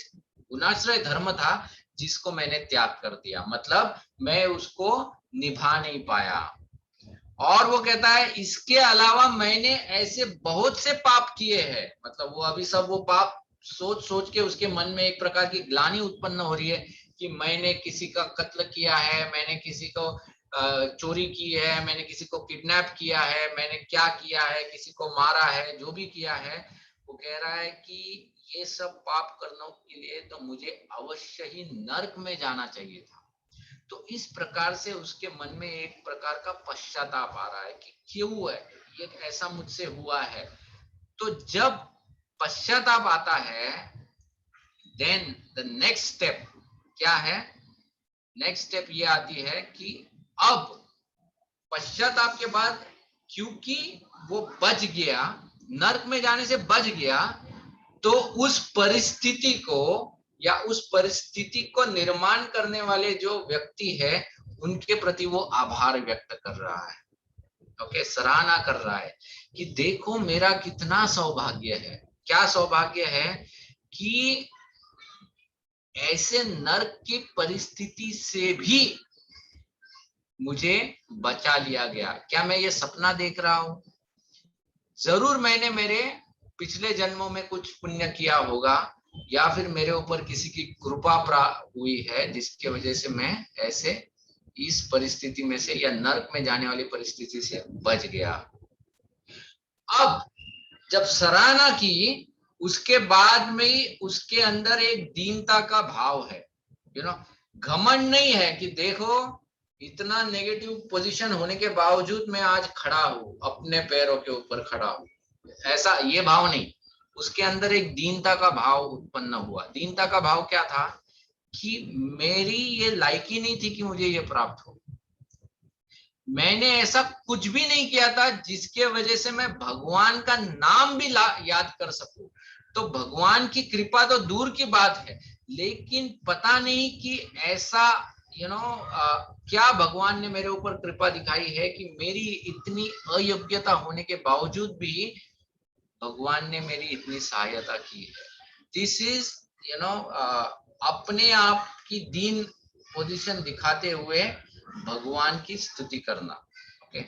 गुणाश्रय धर्म था जिसको मैंने त्याग कर दिया, मतलब मैं उसको निभा नहीं पाया। और वो कहता है इसके अलावा मैंने ऐसे बहुत से पाप किए हैं, मतलब वो अभी सब वो पाप सोच सोच के उसके मन में एक प्रकार की ग्लानि उत्पन्न हो रही है कि मैंने किसी का कत्ल किया है, मैंने किसी को चोरी की है, मैंने किसी को किडनैप किया है, मैंने क्या किया है, किसी को मारा है, जो भी किया है। वो कह रहा है कि ये सब पाप करने के लिए तो मुझे अवश्य ही नर्क में जाना चाहिए था। तो इस प्रकार से उसके मन में एक प्रकार का पश्चाताप आ रहा है कि क्यों है ये ऐसा मुझसे हुआ है। तो जब पश्चाताप आता है, देन द नेक्स्ट स्टेप क्या है? नेक्स्ट स्टेप ये आती है कि अब पश्चाताप के बाद, क्योंकि वो बच गया, नर्क में जाने से बच गया, तो उस परिस्थिति को या उस परिस्थिति को निर्माण करने वाले जो व्यक्ति है उनके प्रति वो आभार व्यक्त कर रहा है। ओके, सराहना कर रहा है कि देखो मेरा कितना सौभाग्य है। क्या सौभाग्य है कि ऐसे नर्क की परिस्थिति से भी मुझे बचा लिया गया। क्या मैं ये सपना देख रहा हूं? जरूर मैंने मेरे पिछले जन्मों में कुछ पुण्य किया होगा या फिर मेरे ऊपर किसी की कृपा प्राप्त हुई है जिसकी वजह से मैं ऐसे इस परिस्थिति में से या नर्क में जाने वाली परिस्थिति से बच गया। अब जब सराहना की, उसके बाद में ही उसके अंदर एक दीनता का भाव है, घमंड नहीं है कि देखो इतना नेगेटिव पोजीशन होने के बावजूद मैं आज खड़ा हूं, अपने पैरों के ऊपर खड़ा हूं, ऐसा ये भाव नहीं। उसके अंदर एक दीनता का भाव उत्पन्न हुआ। दीनता का भाव क्या था कि मेरी ये लायकी नहीं थी कि मुझे ये प्राप्त हो। मैंने ऐसा कुछ भी नहीं किया था जिसके वजह से मैं भगवान का नाम भी याद कर सकूं। तो भगवान की कृपा तो दूर की बात है, लेकिन पता नहीं कि ऐसा क्या भगवान ने मेरे ऊपर कृपा दिखाई है कि मेरी इतनी अयोग्यता होने के बावजूद भी भगवान ने मेरी इतनी सहायता की है। दिस इज अपने आप की दीन पोजीशन दिखाते हुए भगवान की स्तुति करना। ओके,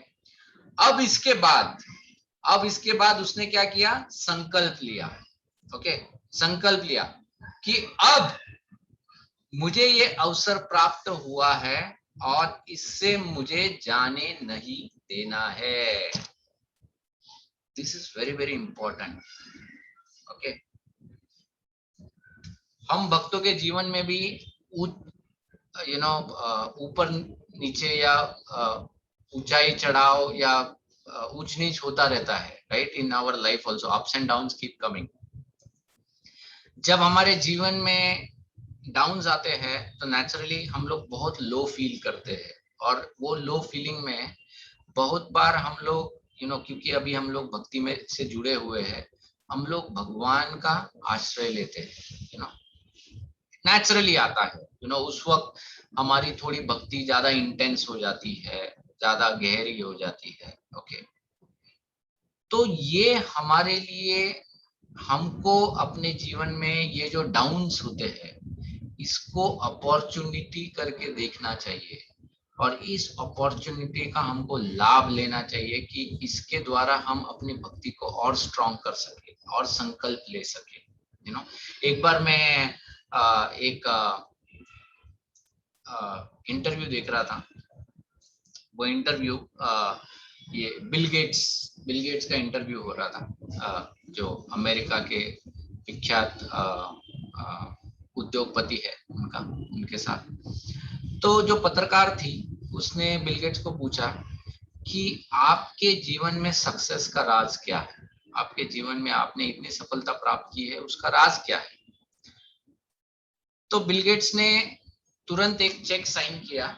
अब इसके बाद उसने क्या किया? संकल्प लिया। ओके, संकल्प लिया कि अब मुझे ये अवसर प्राप्त हुआ है और इससे मुझे जाने नहीं देना है। This is very very important. Okay, हम भक्तों के जीवन में भी ऊपर नीचे या ऊंचाई चढ़ाव या ऊंच नीच होता रहता है, right? In our life also ups and downs keep coming. जब हमारे जीवन में डाउन्स आते हैं तो नेचुरली हम लोग बहुत लो फील करते हैं, और वो लो फीलिंग में बहुत बार हम लोग क्योंकि अभी हम लोग भक्ति में से जुड़े हुए हैं, हम लोग भगवान का आश्रय लेते हैं। नेचुरली आता है। उस वक्त हमारी थोड़ी भक्ति ज्यादा इंटेंस हो जाती है, ज्यादा गहरी हो जाती है। ओके, तो ये हमारे लिए, हमको अपने जीवन में ये जो डाउन्स होते हैं इसको अपॉर्चुनिटी करके देखना चाहिए, और इस अपॉर्चुनिटी का हमको लाभ लेना चाहिए कि इसके द्वारा हम अपनी भक्ति को और स्ट्रॉन्ग कर सके और संकल्प ले सके। एक बार मैं एक इंटरव्यू देख रहा था। वो इंटरव्यू ये बिल गेट्स का इंटरव्यू हो रहा था, जो अमेरिका के विख्यात उद्योगपति है उनके साथ। तो जो पत्रकार थी उसने बिल गेट्स को पूछा कि आपके जीवन में सक्सेस का राज क्या है? आपके जीवन में आपने इतनी सफलता प्राप्त की है, उसका राज क्या है? तो बिल गेट्स ने तुरंत एक चेक साइन किया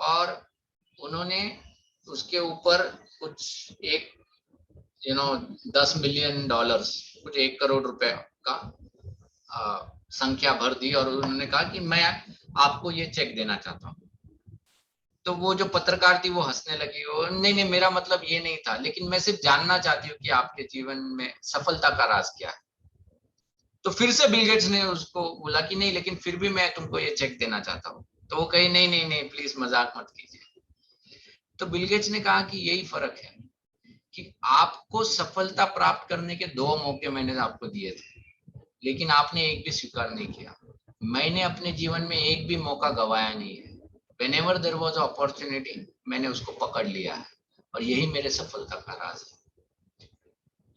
और उन्होंने उसके ऊपर कुछ एक 10 मिलियन डॉलर्स, कुछ 1 करोड़ रुपए का संख्या भर दी, और उन्होंने कहा कि मैं आपको ये चेक देना चाहता हूँ। तो वो जो पत्रकार थी वो हंसने लगी, और नहीं नहीं मेरा मतलब ये नहीं था, लेकिन मैं सिर्फ जानना चाहती हूँ कि आपके जीवन में सफलता का राज क्या है। तो फिर से बिल गेट्स ने उसको बोला कि नहीं, लेकिन फिर भी मैं तुमको ये चेक देना चाहता हूँ। तो वो कही नहीं नहीं नहीं प्लीज मजाक मत कीजिए। तो बिल गेट्स ने कहा कि यही फर्क है कि आपको सफलता प्राप्त करने के 2 मौके मैंने आपको दिए थे, लेकिन आपने एक भी स्वीकार नहीं किया। मैंने अपने जीवन में एक भी मौका गवाया नहीं है। Whenever there was an opportunity, मैंने उसको पकड़ लिया है, और यही मेरे सफलता का राज है।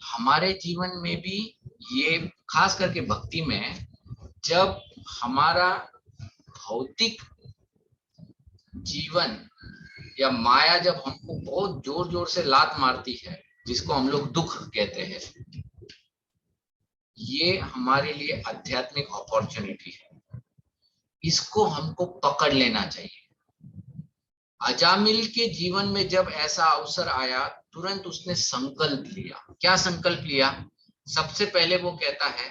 हमारे जीवन में भी ये, खास करके भक्ति में, जब हमारा भौतिक जीवन या माया जब हमको बहुत जोर जोर से लात मारती है, जिसको हम लोग दुख कहते हैं, ये हमारे लिए आध्यात्मिक अपॉर्चुनिटी है। इसको हमको पकड़ लेना चाहिए। अजामिल के जीवन में जब ऐसा अवसर आया, तुरंत उसने संकल्प लिया। क्या संकल्प लिया? सबसे पहले वो कहता है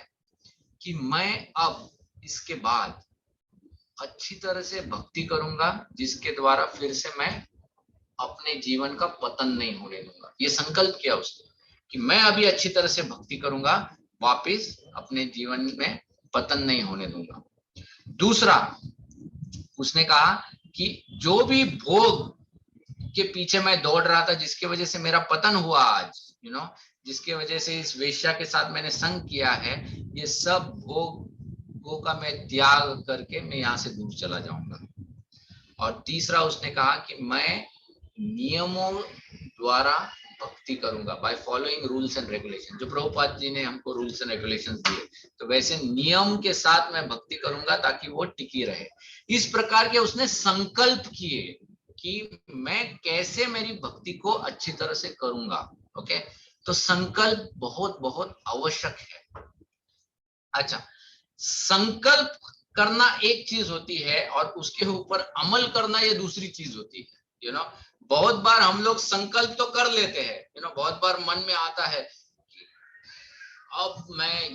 कि मैं अब इसके बाद अच्छी तरह से भक्ति करूंगा, जिसके द्वारा फिर से मैं अपने जीवन का पतन नहीं होने दूंगा। ये संकल्प किया उसने कि मैं अभी अच्छी तरह से भक्ति करूंगा, वापिस अपने जीवन में पतन नहीं होने दूंगा। दूसरा, उसने कहा कि जो भी भोग के पीछे मैं दौड़ रहा था, जिसके वजह से मेरा पतन हुआ आज, जिसके वजह से इस वेश्या के साथ मैंने संग किया है, ये सब भोगों का मैं त्याग करके मैं यहाँ से दूर चला जाऊंगा। और तीसरा उसने कहा कि मैं नियमों द्वारा भक्ति करूंगा, by following rules and regulation. जो प्रभुपाद जी ने हमको रूल्स एंड रेगुलेशंस दिए, तो वैसे नियम के साथ मैं भक्ति करूंगा ताकि वो टिकी रहे। इस प्रकार के उसने संकल्प किए कि मैं कैसे मेरी भक्ति को अच्छी तरह से करूंगा। ओके, तो संकल्प बहुत बहुत आवश्यक है। अच्छा, संकल्प करना एक चीज होती है और उसके ऊपर अमल करना ये दूसरी चीज होती है। बहुत बार हम लोग संकल्प तो कर लेते हैं, बहुत बार मन में आता है कि अब मैं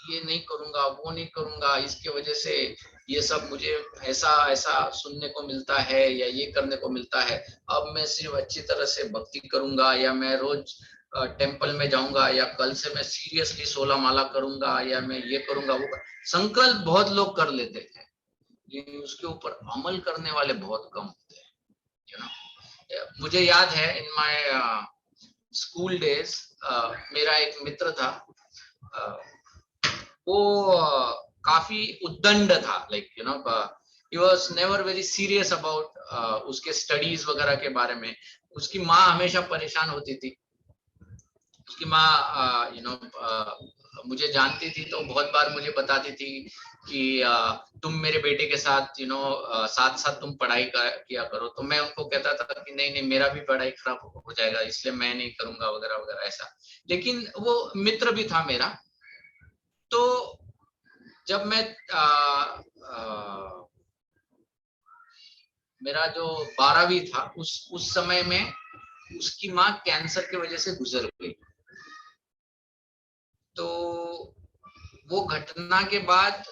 ये नहीं करूंगा, वो नहीं करूंगा, इसके वजह से ये सब मुझे ऐसा ऐसा सुनने को मिलता है या ये करने को मिलता है। अब मैं सिर्फ अच्छी तरह से भक्ति करूंगा, या मैं रोज टेम्पल में जाऊंगा, या कल से मैं सीरियसली 16 माला करूंगा, या मैं ये करूंगा वो संकल्प बहुत लोग कर लेते हैं, लेकिन उसके ऊपर अमल करने वाले बहुत कम होते हैं। मुझे याद है इन माय स्कूल डेज, मेरा एक मित्र था, वो काफी उद्दंड था, like he was never very serious about उसके स्टडीज वगैरह के बारे में। उसकी माँ हमेशा परेशान होती थी। उसकी माँ मुझे जानती थी, तो बहुत बार मुझे बताती थी कि तुम मेरे बेटे के साथ साथ साथ तुम पढ़ाई किया करो। तो मैं उनको कहता था कि नहीं नहीं, मेरा भी पढ़ाई खराब हो जाएगा, इसलिए मैं नहीं करूंगा वगैरह वगैरह ऐसा। लेकिन वो मित्र भी था मेरा। तो जब मैं मेरा जो 12वीं था, उस समय में उसकी माँ कैंसर की वजह से गुजर गई। तो वो घटना के बाद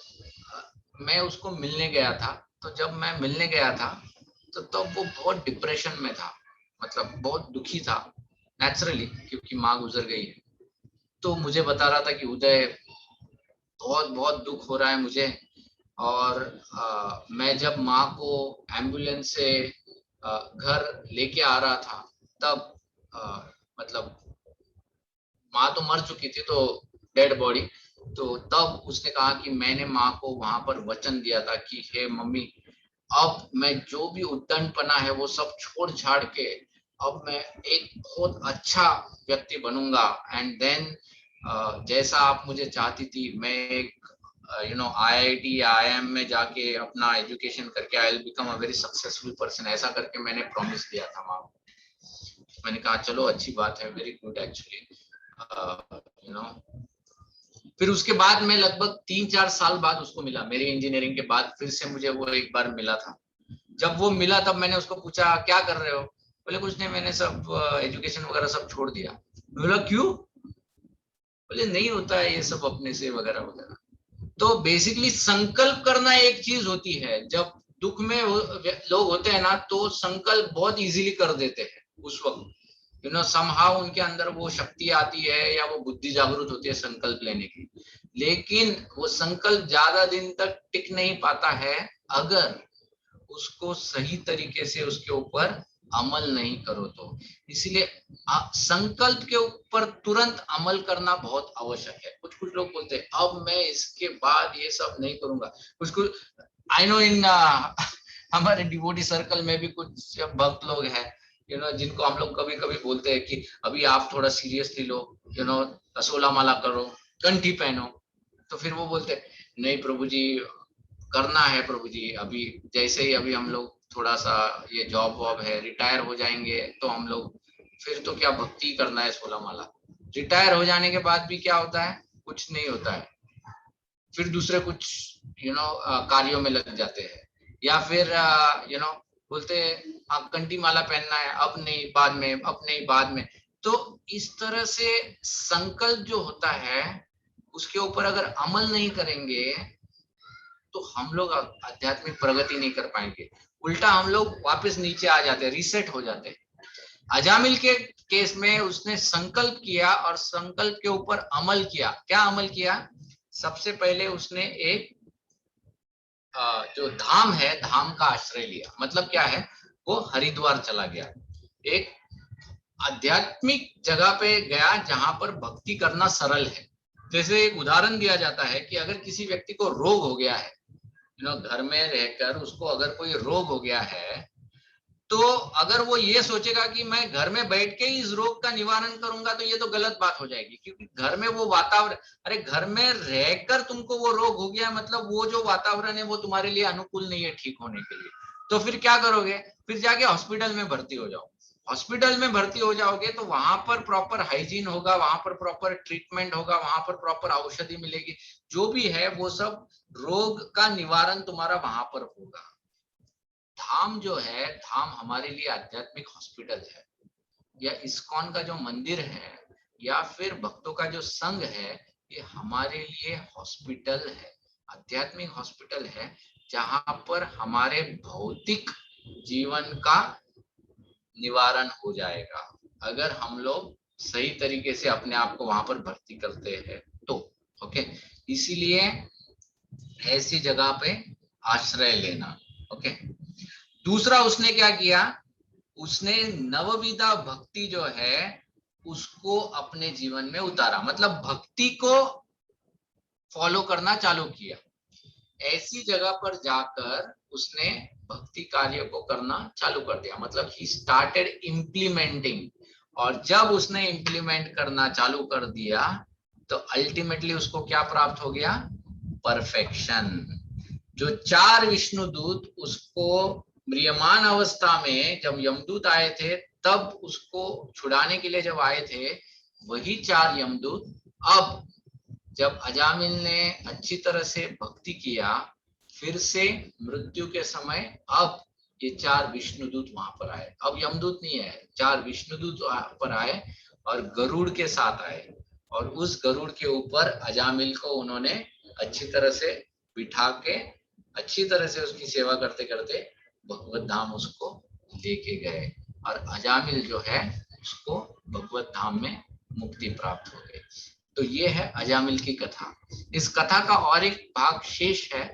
मैं उसको मिलने गया था। तो जब मैं मिलने गया था, तो वो बहुत डिप्रेशन में था, मतलब बहुत दुखी था नेचुरली, क्योंकि माँ गुजर गई है। तो मुझे बता रहा था कि उदय, बहुत बहुत दुख हो रहा है मुझे, और मैं जब माँ को एम्बुलेंस से घर लेके आ रहा था, तब मतलब माँ तो मर चुकी थी, तो डेड बॉडी। तो तब उसने कहा कि मैंने माँ को वहां पर वचन दिया था कि हे मम्मी, अब मैं जो भी उद्दंडपना है वो सब छोड़ छाड़ के अब मैं एक बहुत अच्छा व्यक्ति बनूंगा, एंड देन जैसा आप मुझे चाहती थी, मैं एक IIT या IIM में जाके अपना एजुकेशन करके I will become a very successful person, ऐसा करके मैंने प्रॉमिस दिया था माँ को। मैंने कहा चलो अच्छी बात है, वेरी गुड एक्चुअली। फिर उसके बाद मैं लगभग 3-4 साल बाद उसको मिला, मेरी इंजीनियरिंग के बाद फिर से मुझे वो एक बार मिला था। जब वो मिला तब मैंने उसको पूछा क्या कर रहे हो? बोले कुछ नहीं, मैंने सब एजुकेशन वगैरह सब छोड़ दिया। बोला क्यों? बोले नहीं होता है ये सब अपने से वगैरह वगैरह। तो बेसिकली संकल्प करना एक चीज होती है, जब दुख में लोग होते हैं ना तो संकल्प बहुत इजीली कर देते हैं उस वक्त, समहाउ उनके अंदर वो शक्ति आती है या वो बुद्धि जागृत होती है संकल्प लेने की। लेकिन वो संकल्प ज्यादा दिन तक टिक नहीं पाता है अगर उसको सही तरीके से उसके ऊपर अमल नहीं करो तो। इसलिए संकल्प के ऊपर तुरंत अमल करना बहुत आवश्यक है। कुछ कुछ लोग बोलते हैं अब मैं इसके बाद ये सब नहीं करूंगा। कुछ कुछ आई नो इन हमारे डिवोटी सर्कल में भी कुछ भक्त लोग हैं जिनको हम लोग कभी कभी बोलते हैं कि अभी आप थोड़ा सीरियसली लो, 16 माला करो, कंठी पहनो। तो फिर वो बोलते हैं नहीं प्रभु जी करना है प्रभु जी, अभी जैसे ही अभी हम लोग थोड़ा सा ये जॉब वॉब है रिटायर हो जाएंगे तो हम लोग फिर तो क्या भक्ति करना है 16 माला। रिटायर हो जाने के बाद भी क्या होता है, कुछ नहीं होता है, फिर दूसरे कुछ कार्यों में लग जाते हैं, या फिर बोलते कंठी माला पहनना है अब नहीं बाद में, अब नहीं बाद में। तो इस तरह से संकल्प जो होता है उसके ऊपर अगर अमल नहीं करेंगे तो हम लोग आध्यात्मिक प्रगति नहीं कर पाएंगे, उल्टा हम लोग वापस नीचे आ जाते हैं, रीसेट हो जाते हैं। अजामिल के केस में उसने संकल्प किया और संकल्प के ऊपर अमल किया। क्या अमल किया? सबसे पहले उसने एक जो धाम है धाम का आश्रय लिया। मतलब क्या है, वो हरिद्वार चला गया, एक आध्यात्मिक जगह पे गया जहां पर भक्ति करना सरल है। जैसे एक उदाहरण दिया जाता है कि अगर किसी व्यक्ति को रोग हो गया है, घर में रहकर उसको अगर कोई रोग हो गया है तो अगर वो ये सोचेगा कि मैं घर में बैठ के ही इस रोग का निवारण करूंगा तो ये तो गलत बात हो जाएगी, क्योंकि घर में वो वातावरण, अरे घर में रहकर तुमको वो रोग हो गया मतलब वो जो वातावरण है वो तुम्हारे लिए अनुकूल नहीं है ठीक होने के लिए। तो फिर क्या करोगे? फिर जाके हॉस्पिटल में भर्ती हो जाओ। हॉस्पिटल में भर्ती हो जाओगे तो वहां पर प्रॉपर हाइजीन होगा, वहां पर प्रॉपर ट्रीटमेंट होगा, वहां पर प्रॉपर औषधि मिलेगी, जो भी है वो सब रोग का निवारण तुम्हारा वहां पर होगा। धाम जो है, धाम हमारे लिए आध्यात्मिक हॉस्पिटल है, या इस्कॉन का जो मंदिर है या फिर भक्तों का जो संघ है, ये हमारे लिए हॉस्पिटल है, आध्यात्मिक हॉस्पिटल है, जहां पर हमारे भौतिक जीवन का निवारण हो जाएगा अगर हम लोग सही तरीके से अपने आप को वहां पर भर्ती करते हैं तो। ओके, इसीलिए ऐसी जगह पे आश्रय लेना। ओके, दूसरा उसने क्या किया, उसने नवविधा भक्ति जो है उसको अपने जीवन में उतारा, मतलब भक्ति को फॉलो करना चालू किया। ऐसी जगह पर जाकर उसने भक्ति कार्य को करना चालू कर दिया, मतलब ही स्टार्टेड इम्प्लीमेंटिंग। और जब उसने इम्प्लीमेंट करना चालू कर दिया तो अल्टीमेटली उसको क्या प्राप्त हो गया? परफेक्शन। जो 4 विष्णुदूत उसको म्रियमान अवस्था में जब यमदूत आए थे तब उसको छुड़ाने के लिए जब आए थे, वही 4 यमदूत अब जब अजामिल ने अच्छी तरह से भक्ति किया फिर से मृत्यु के समय, अब ये 4 विष्णुदूत वहां पर आए। अब यमदूत नहीं आए, 4 विष्णुदूत वहां पर आए और गरुड़ के साथ आए, और उस गरुड़ के ऊपर अजामिल को उन्होंने अच्छी तरह से बिठा के अच्छी तरह से उसकी सेवा करते करते भगवत धाम उसको लेके गए, और अजामिल जो है उसको भगवत धाम में मुक्ति प्राप्त हो गई। तो ये है अजामिल की कथा। इस कथा का और एक भाग शेष है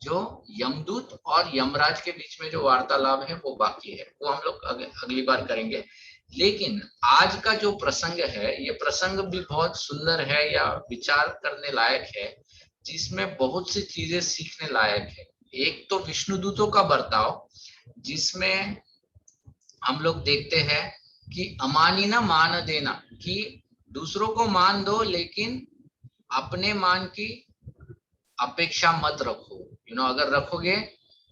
जो यमदूत और यमराज के बीच में जो वार्तालाप है वो बाकी है, वो हम लोग अगली बार करेंगे। लेकिन आज का जो प्रसंग है ये प्रसंग भी बहुत सुंदर है या विचार करने लायक है, जिसमें बहुत सी चीजें सीखने लायक है। एक तो विष्णुदूतों का बर्ताव, जिसमें हम लोग देखते हैं कि अमानी ना मान देना, कि दूसरों को मान दो लेकिन अपने मान की अपेक्षा मत रखो। अगर रखोगे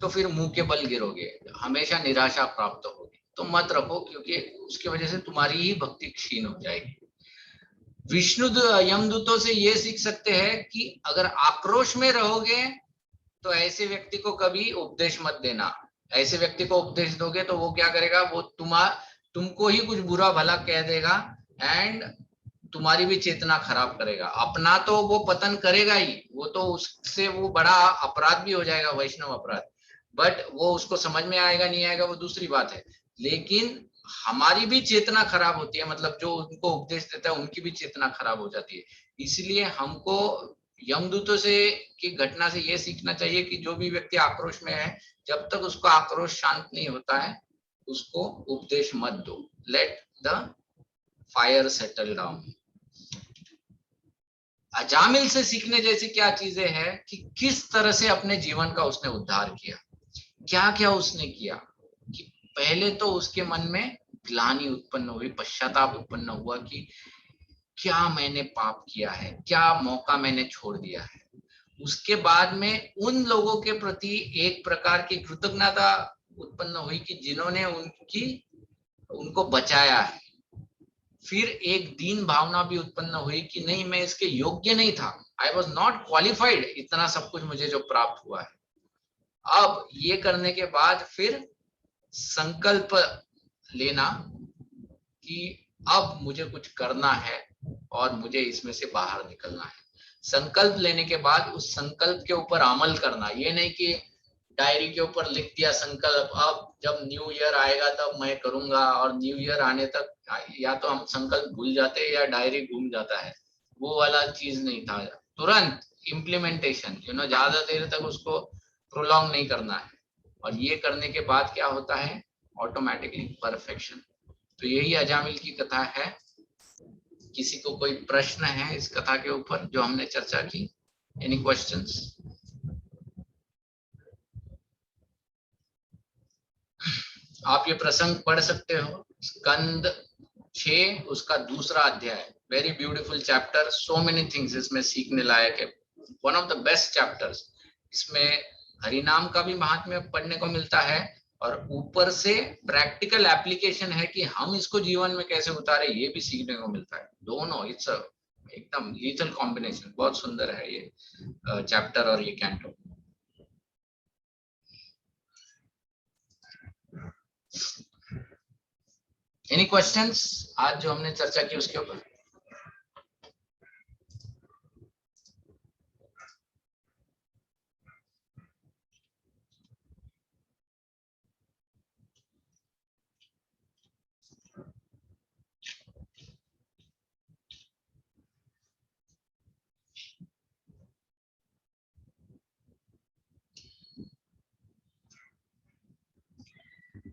तो फिर मुंह के बल गिरोगे, हमेशा निराशा प्राप्त होगी, तो मत रखो, क्योंकि उसकी वजह से तुम्हारी ही भक्ति क्षीण हो जाएगी। विष्णु यमदूतों से ये सीख सकते हैं कि अगर आक्रोश में रहोगे तो ऐसे व्यक्ति को कभी उपदेश मत देना। ऐसे व्यक्ति को उपदेश दोगे तो वो क्या करेगा, वो तुमको ही कुछ बुरा भला कह देगा, एंड तुम्हारी भी चेतना खराब करेगा। अपना तो वो पतन करेगा ही, वो तो उससे वो बड़ा अपराध भी हो जाएगा, वैष्णव अपराध, बट वो उसको समझ में आएगा नहीं आएगा वो दूसरी बात है। लेकिन हमारी भी चेतना खराब होती है, मतलब जो उनको उपदेश देता है उनकी भी चेतना खराब हो जाती है। इसलिए हमको यमदूतों से की घटना से ये सीखना चाहिए कि जो भी व्यक्ति आक्रोश में है, जब तक उसका आक्रोश शांत नहीं होता है उसको उपदेश मत दो। Let the fire settle down. Ajamil से सीखने जैसी क्या चीजें हैं कि किस तरह से अपने जीवन का उसने उद्धार किया, क्या क्या उसने किया। कि पहले तो उसके मन में ग्लानि उत्पन्न हुई, पश्चाताप उत्पन्न हुआ कि क्या मैंने पाप किया है, क्या मौका मैंने छोड़ दिया है। उसके बाद में उन लोगों के प्रति एक प्रकार की कृतज्ञता उत्पन्न हुई कि जिन्होंने उनको बचाया है। फिर एक दीन भावना भी उत्पन्न हुई कि नहीं, मैं इसके योग्य नहीं था, आई वॉज नॉट क्वालिफाइड, इतना सब कुछ मुझे जो प्राप्त हुआ है। अब ये करने के बाद फिर संकल्प लेना कि अब मुझे कुछ करना है और मुझे इसमें से बाहर निकलना है। संकल्प लेने के बाद उस संकल्प के ऊपर अमल करना, ये नहीं कि डायरी के ऊपर लिख दिया संकल्प, अब जब न्यू ईयर आएगा तब मैं करूंगा, और न्यू ईयर आने तक या तो हम संकल्प भूल जाते हैं या डायरी घूम जाता है। वो वाला चीज नहीं था, तुरंत इम्प्लीमेंटेशन, ज्यादा देर तक उसको प्रोलॉन्ग नहीं करना है। और ये करने के बाद क्या होता है, ऑटोमेटिकली परफेक्शन। तो यही अजामिल की कथा है। किसी को कोई प्रश्न है इस कथा के ऊपर जो हमने चर्चा की? Any questions? आप ये प्रसंग पढ़ सकते हो, स्कंद 6 उसका दूसरा अध्याय, very beautiful chapter, so many things इसमें सीखने लायक है, one of the best chapters. इसमें हरिनाम का भी महात्म्य पढ़ने को मिलता है और ऊपर से प्रैक्टिकल एप्लीकेशन है कि हम इसको जीवन में कैसे उतारे, ये भी सीखने को मिलता है। दोनों इट्स एकदम लीथल कॉम्बिनेशन। बहुत सुंदर है ये चैप्टर और ये कैंटो। एनी क्वेश्चंस आज जो हमने चर्चा की उसके ऊपर?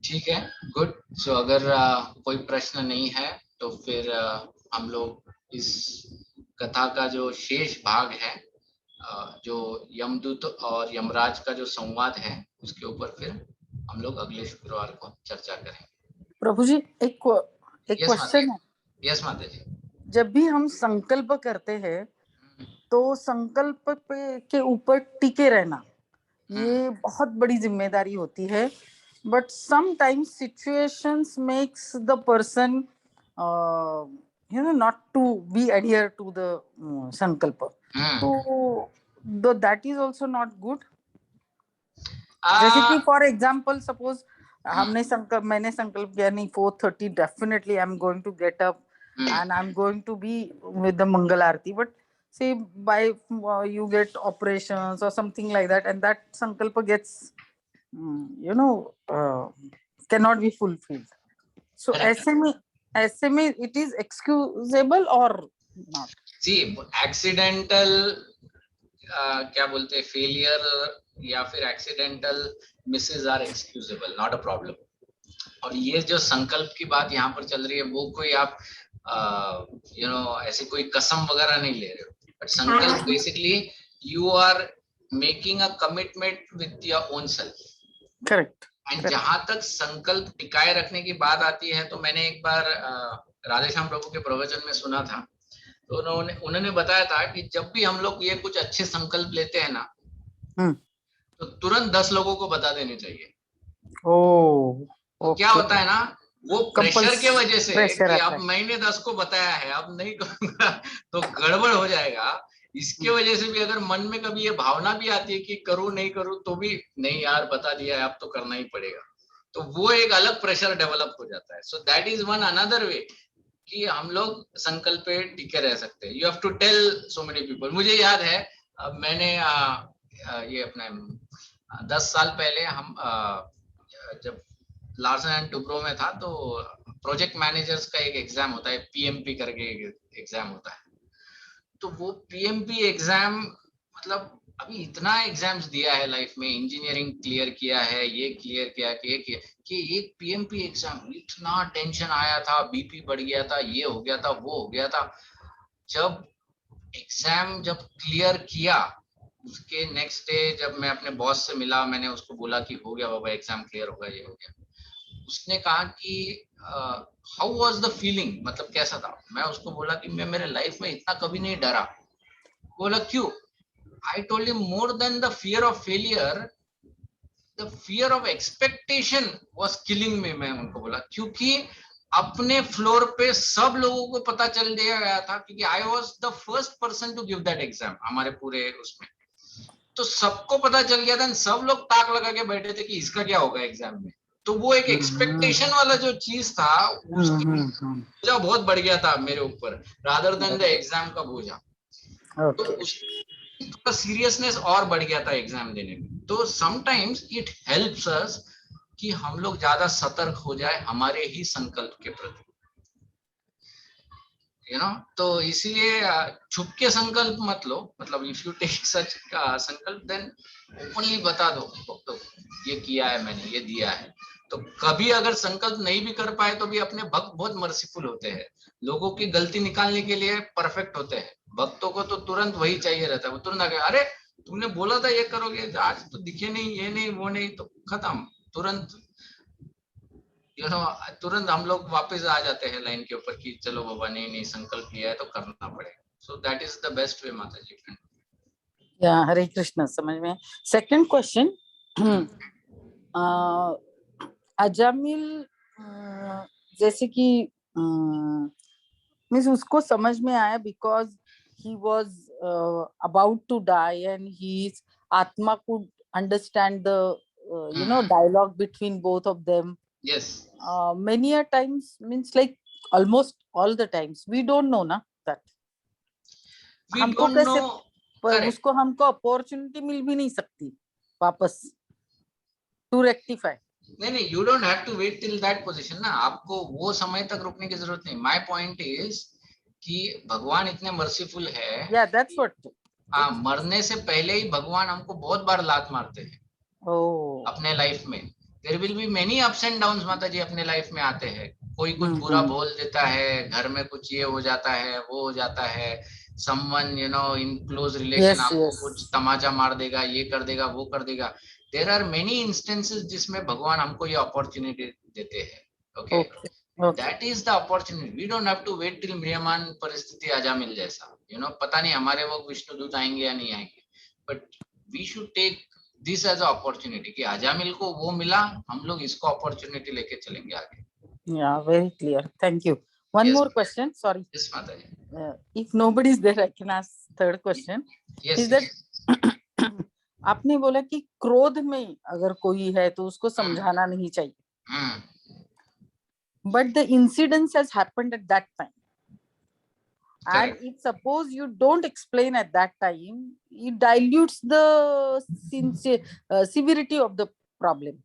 ठीक है, गुड। सो अगर कोई प्रश्न नहीं है तो फिर हम लोग इस कथा का जो शेष भाग है, जो यमदूत और यमराज का जो संवाद है, उसके ऊपर फिर हम लोग अगले शुक्रवार को चर्चा करेंगे। प्रभु जी, एक क्वेश्चन है। यस माता जी। जब भी हम संकल्प करते हैं तो संकल्प के ऊपर टिके रहना ये बहुत बड़ी जिम्मेदारी होती है, but sometimes situations makes the person not to be adhere to the sankalp, तो that is also not good. जैसे कि फॉर एग्जाम्पल सपोज मैंने संकल्प किया नहीं 4:30 definitely I am going to get up and I'm going to be with the Mangal Aarti, but say by you get operations or something like that and that sankalpa gets cannot be fulfilled, so ऐसे में it is excusable or not? See, accidental क्या बोलते हैं, failure या फिर accidental misses are excusable, not a problem. और ये जो संकल्प की बात यहाँ पर चल रही है वो कोई आप ऐसी कोई कसम वगैरह नहीं ले रहे हो, but sankalp basically you are making a commitment with your own self. Correct. And जहां तक संकल्प टिकाए रखने की बात आती है, तो मैंने एक बार राधेश्याम प्रभु के प्रवचन में सुना था, तो उन्होंने बताया था कि जब भी हम लोग ये कुछ अच्छे संकल्प लेते हैं ना, तो तुरंत 10 लोगों को बता देने चाहिए। तो क्या होता है ना, वो प्रेशर के वजह से कि अब मैंने 10 को बताया है, अब नहीं करूंगा तो गड़बड़ हो जाएगा। इसके वजह से भी अगर मन में कभी ये भावना भी आती है कि करूं नहीं करूं, तो भी नहीं यार बता दिया है, अब तो करना ही पड़ेगा, तो वो एक अलग प्रेशर डेवलप हो जाता है। So that is one another way कि हम लोग संकल्प पे टिके रह सकते हैं। You have to tell so many people. मुझे याद है मैंने ये अपने 10 साल पहले हम जब लार्सन एंड टुब्रो में था तो प्रोजेक्ट मैनेजर्स का एक एग्जाम होता है, पीएमपी करके एक एग्जाम होता है। तो वो पीएमपी एग्जाम मतलब अभी इतना एग्जाम्स दिया है लाइफ में, इंजीनियरिंग क्लियर किया है, ये क्लियर किया कि एक पीएमपी एग्जाम इतना टेंशन आया था, बीपी बढ़ गया था, ये हो गया था, वो हो गया था। जब एग्जाम जब क्लियर किया उसके नेक्स्ट डे जब मैं अपने बॉस से मिला, मैंने उसको बोला कि हो गया बाबा, एग्जाम क्लियर होगा, ये हो गया। उसने कहा कि हाउ वाज द फीलिंग, मतलब कैसा था। मैं उसको बोला कि मैं मेरे लाइफ में इतना कभी नहीं डरा। बोला क्यों? I told him more than the fear of failure, the fear of expectation was killing me। मैं उनको बोला क्योंकि अपने फ्लोर पे सब लोगों को पता चल गया था, क्योंकि I was the first person to give that exam हमारे पूरे उसमें। तो सबको पता चल गया था, सब लोग ताक लगा के बैठे थे कि इसका क्या होगा एग्जाम में। तो वो एक एक्सपेक्टेशन वाला जो चीज था उसकी बोझा बहुत बढ़ गया था मेरे ऊपर, रादर देन द एग्जाम का बोझा। तो उस थोड़ा सीरियसनेस और बढ़ गया था एग्जाम देने में। तो समटाइम्स इट हेल्प्स अस कि हम लोग ज्यादा सतर्क हो जाए हमारे ही संकल्प के प्रति, यू नो। तो इसीलिए छुप के संकल्प मत लो, मतलब इफ यू टेक सच संकल्प देन ओपनली बता दो तो ये किया है मैंने, ये दिया है। तो कभी अगर संकल्प नहीं भी कर पाए तो भी अपने भक्त बहुत मर्सीफुल होते हैं, लोगों की गलती निकालने के लिए परफेक्ट होते हैं। भक्तों को तो तुरंत वही चाहिए रहता है, वो तुरंत आगे, अरे तुमने बोला था ये करोगे, आज तो दिखे नहीं, ये नहीं वो नहीं, तो खत्म तुरंत, यू नो। तुरंत हम लोग वापस आ जाते हैं लाइन के ऊपर कि चलो बाबा, नहीं नहीं संकल्प लिया है तो करना पड़ेगा। सो that is the best way माता जी। या हरे कृष्ण, समझ में। सेकंड क्वेश्चन, अजामिल जैसे कि मीन्स उसको समझ में आया because he was about to die and he आत्मा could understand the you know dialogue between both of them. Yes. Many a times, means like almost all the times we don't know na that We हमको don't कैसे know, उसको हमको opportunity मिल भी नहीं सकती वापस to rectify. नहीं नहीं, you don't have to wait till that position ना, आपको वो समय तक रुकने की जरूरत नहीं। माय पॉइंट इज कि भगवान इतने मर्सीफुल है, या दैट्स व्हाट। हाँ, मरने से पहले ही भगवान हमको बहुत बार लात मारते हैं अपने लाइफ में। There will be many ups and downs माता जी, अपने लाइफ में आते हैं। कोई कुछ बुरा बोल देता है, घर में कुछ ये हो जाता है, वो हो जाता है, someone you know in close relation आपको कुछ तमाचा मार देगा, ये कर देगा, वो कर देगा। देयर आर मेनी इंस्टेंसेस जिसमें भगवान हमको ये अपॉर्चुनिटी देते हैं। Okay, that is the opportunity. We don't have to wait till म्रियमान परिस्थिति अजामिल जैसा, यू नो। पता नहीं हमारे वो विष्णुदूत आएंगे या नहीं आएंगे, but we should take this as a opportunity कि अजामिल को वो मिला, हम लोग इसको अपॉर्चुनिटी लेके चलेंगे आगे। Yeah, very clear. Thank you. One yes, more question. Sorry. Yes, Mataji. If nobody is there, I can ask third question. Yes, is that आपने बोला कि क्रोध में अगर कोई है तो उसको समझाना नहीं चाहिए. But the incidence has happened at that time. And if suppose you don't explain at that time, it dilutes the severity of the problem.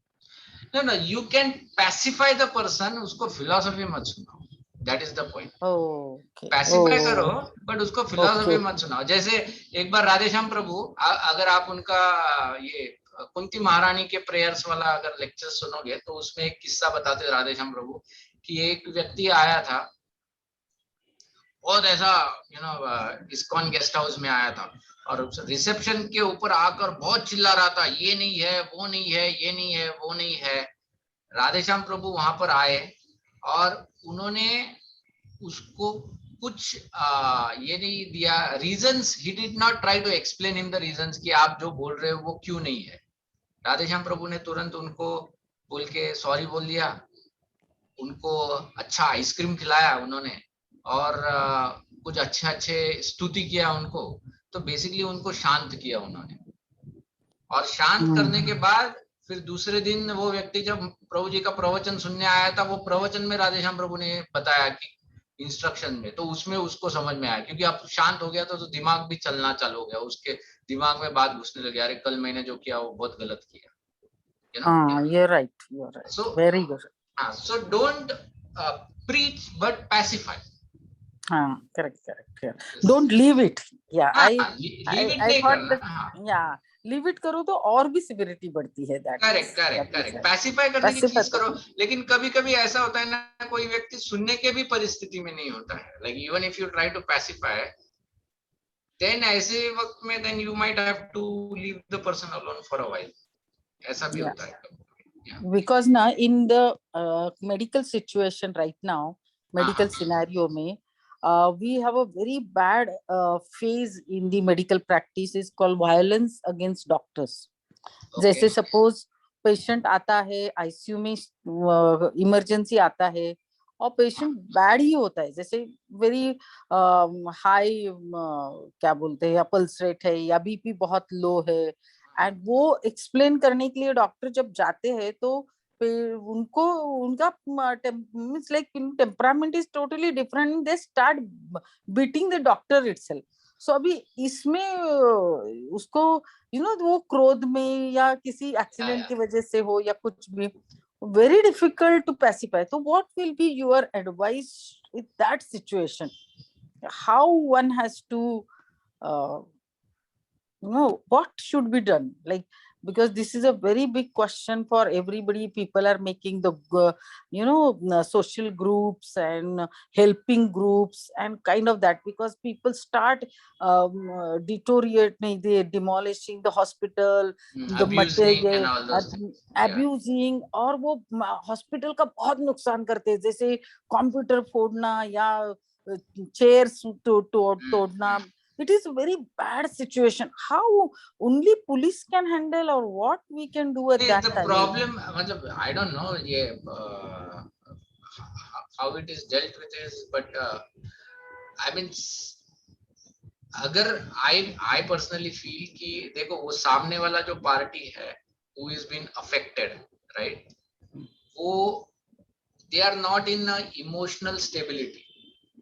No, you can pacify the person, उसको philosophy मत सुनाओ, that is the point. Okay. Pacify करो, but उसको philosophy मत सुनाओ। जैसे एक बार राधेश्याम प्रभु, अगर आप उनका ये कुंती महारानी के प्रेयर्स वाला अगर लेक्चर सुनोगे तो उसमें एक किस्सा बताते हैं राधेश्याम प्रभु कि एक व्यक्ति आया था, बहुत ऐसा you know ISKCON guest house में आया था, और रिसेप्शन के ऊपर आकर बहुत चिल्ला रहा था, ये नहीं है, वो नहीं है, ये नहीं है, वो नहीं है। राधेश्याम प्रभु वहां पर आए और उन्होंने उसको कुछ ये नहीं दिया reasons. He did not try to explain him the reasons कि आप जो बोल रहे हो वो क्यों नहीं है। राधेश्याम प्रभु ने तुरंत उनको बोल के सॉरी बोल दिया, उनको अच्छा आइसक्रीम खिलाया उन्होंने, और कुछ अच्छे स्तुति किया उनको। तो बेसिकली उनको शांत किया उन्होंने, और शांत करने के बाद फिर दूसरे दिन वो व्यक्ति जब प्रभु जी का प्रवचन सुनने आया था, वो प्रवचन में राधेश्याम प्रभु ने बताया कि इंस्ट्रक्शन में, तो उसमें उसको समझ में आया, क्योंकि अब शांत हो गया तो दिमाग भी चलना चालू हो गया, उसके दिमाग में बात घुसने लगी, अरे कल मैंने जो किया वो बहुत गलत किया, you know. you're right, you're right, So very good. so don't preach but pacify. Correct, don't leave it. Yeah, leave it I नहीं thought करना. that yeah, leave it करो तो और भी severity बढ़ती है. that करेक्ट पैसिफाई करने की चीज करो. लेकिन कभी कभी ऐसा होता है ना, कोई व्यक्ति सुनने के भी परिस्थिति में नहीं होता है. Like even if you try to pacify, then ऐसे वक्त में then you might have to leave the person alone for a while. ऐसा भी होता है. Because now in the medical situation right now, medical scenario में we have a very bad phase in the medical practice is called violence against doctors. जैसे suppose patient आता है ICU में, emergency आता है और patient bad ही होता है, जैसे very high क्या बोलते हैं, या pulse rate है या BP बहुत low है, एंड वो एक्सप्लेन करने के लिए डॉक्टर जब जाते हैं तो उनको उनका means like temperament is totally different, they start beating the doctor itself. So अभी इसमें उसको वो क्रोध में या किसी एक्सीडेंट की वजह से हो या कुछ भी, very difficult to pacify. So what will be your advice in that situation? How one has to what should be done, like, because this is a very big question for everybody. People are making the social groups and helping groups and kind of that, because people start deteriorating, they demolishing the hospital, the material, abusing, और वो hospital का बहुत नुकसान करते हैं, जैसे computer फोड़ना या chairs तोड़ना. It is a very bad situation. How only police can handle, or what we can do at that time? The problem, I don't know how it is dealt with is, but I mean, अगर I personally feel कि देखो वो सामने वाला जो party है who is been affected, right? वो they are not in a emotional stability.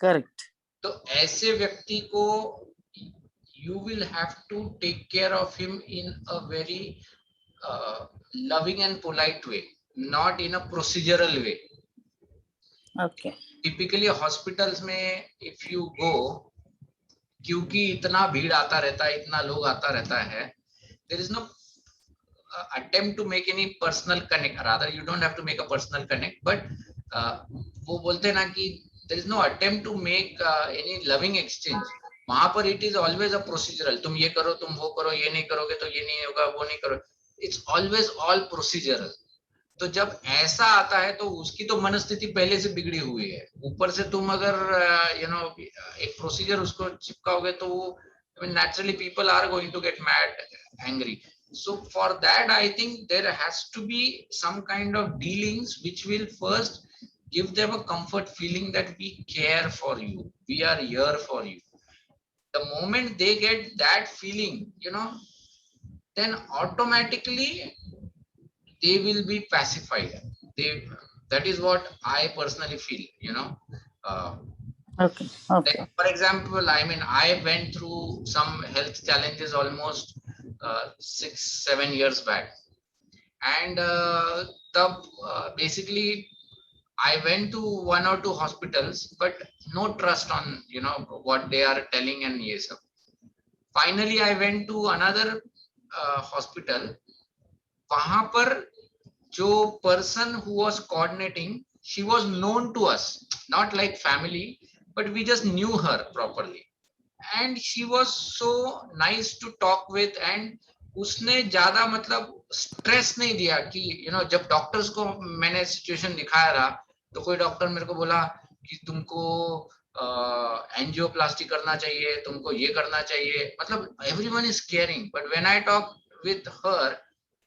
Correct. तो ऐसे व्यक्ति को you will have to take care of him in a very loving and polite way, not in a procedural way. Okay. Typically hospitals में if you go, क्योंकि इतना भीड़ आता रहता है, इतना लोग आता रहता है, there is no attempt to make any personal connect. Rather you don't have to make a personal connect, but वो बोलते हैं ना कि there is no attempt to make any loving exchange. वहां पर it is always a procedural, तुम ये करो, तुम वो करो, ये नहीं करोगे तो ये नहीं होगा, वो नहीं करो, इट्स ऑलवेज ऑल प्रोसीजरल. तो जब ऐसा आता है तो उसकी तो मनस्थिति पहले से बिगड़ी हुई है, ऊपर से तुम अगर एक प्रोसीजर उसको चिपकाओगे तो वो naturally people are going to get mad, angry. So for that I think there has to be some kind of dealings which will first give them a comfort feeling that we care for you, we are here for you. The moment they get that feeling, then automatically they will be pacified. That is what I personally feel, Okay. Like for example, I went through some health challenges almost 6-7 years back, and basically I went to 1 or 2 hospitals, but no trust on what they are telling and yes. Finally I went to another hospital. वहां पर जो person who was coordinating, she was known to us, not like family, but we just knew her properly, and she was so nice to talk with, and उसने ज्यादा stress नहीं दिया कि जब doctors को मैंने सिचुएशन दिखाया रहा तो कोई डॉक्टर मेरे को बोला कि तुमको एंजियोप्लास्टी करना चाहिए, तुमको ये करना चाहिए, everyone is caring, but when I talk with her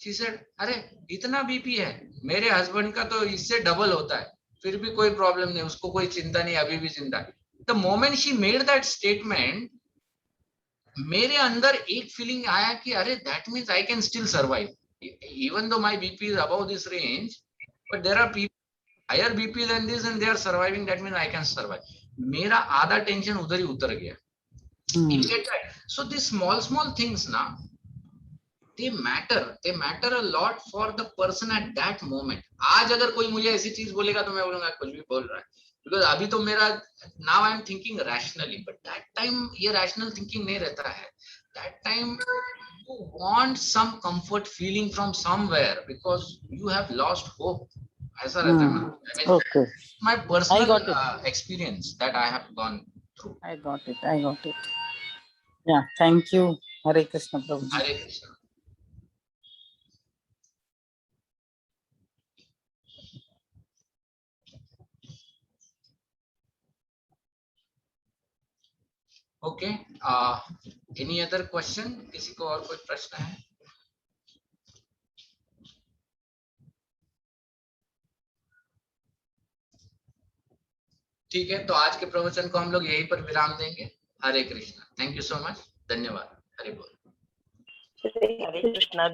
she said अरे इतना बीपी है, मेरे हस्बैंड का तो इससे डबल होता है, फिर भी कोई प्रॉब्लम नहीं, उसको कोई चिंता नहीं, अभी भी जिंदा है. The moment she made that statement, मेरे अंदर एक फीलिंग आया कि अरे that means I can still survive, even though my BP is above this range, but there are people higher BP than this and they are surviving, that means I can survive. मेरा आधा tension उधर ही उतर गया। You get that? So these small things ना, they matter a lot for the person at that moment. आज अगर कोई मुझे ऐसी चीज बोलेगा तो मैं बोलूंगा कुछ भी बोल रहा है, because अभी तो मेरा now I am thinking rationally, but that time ये rational thinking नहीं रहता है। That time you want some comfort feeling from somewhere because you have lost hope. ऐसा रहता है। I mean, okay, my personal experience that I have gone through. I got it. Yeah, thank you. Hare Krishna Prabhuji. Hare Krishna. Okay. Any other question? किसी को और कोई प्रश्न है? ठीक है, तो आज के प्रवचन को हम लोग यहीं पर विराम देंगे। Hare Krishna. Thank you so much. धन्यवाद। हरे बोल। हरे कृष्णा।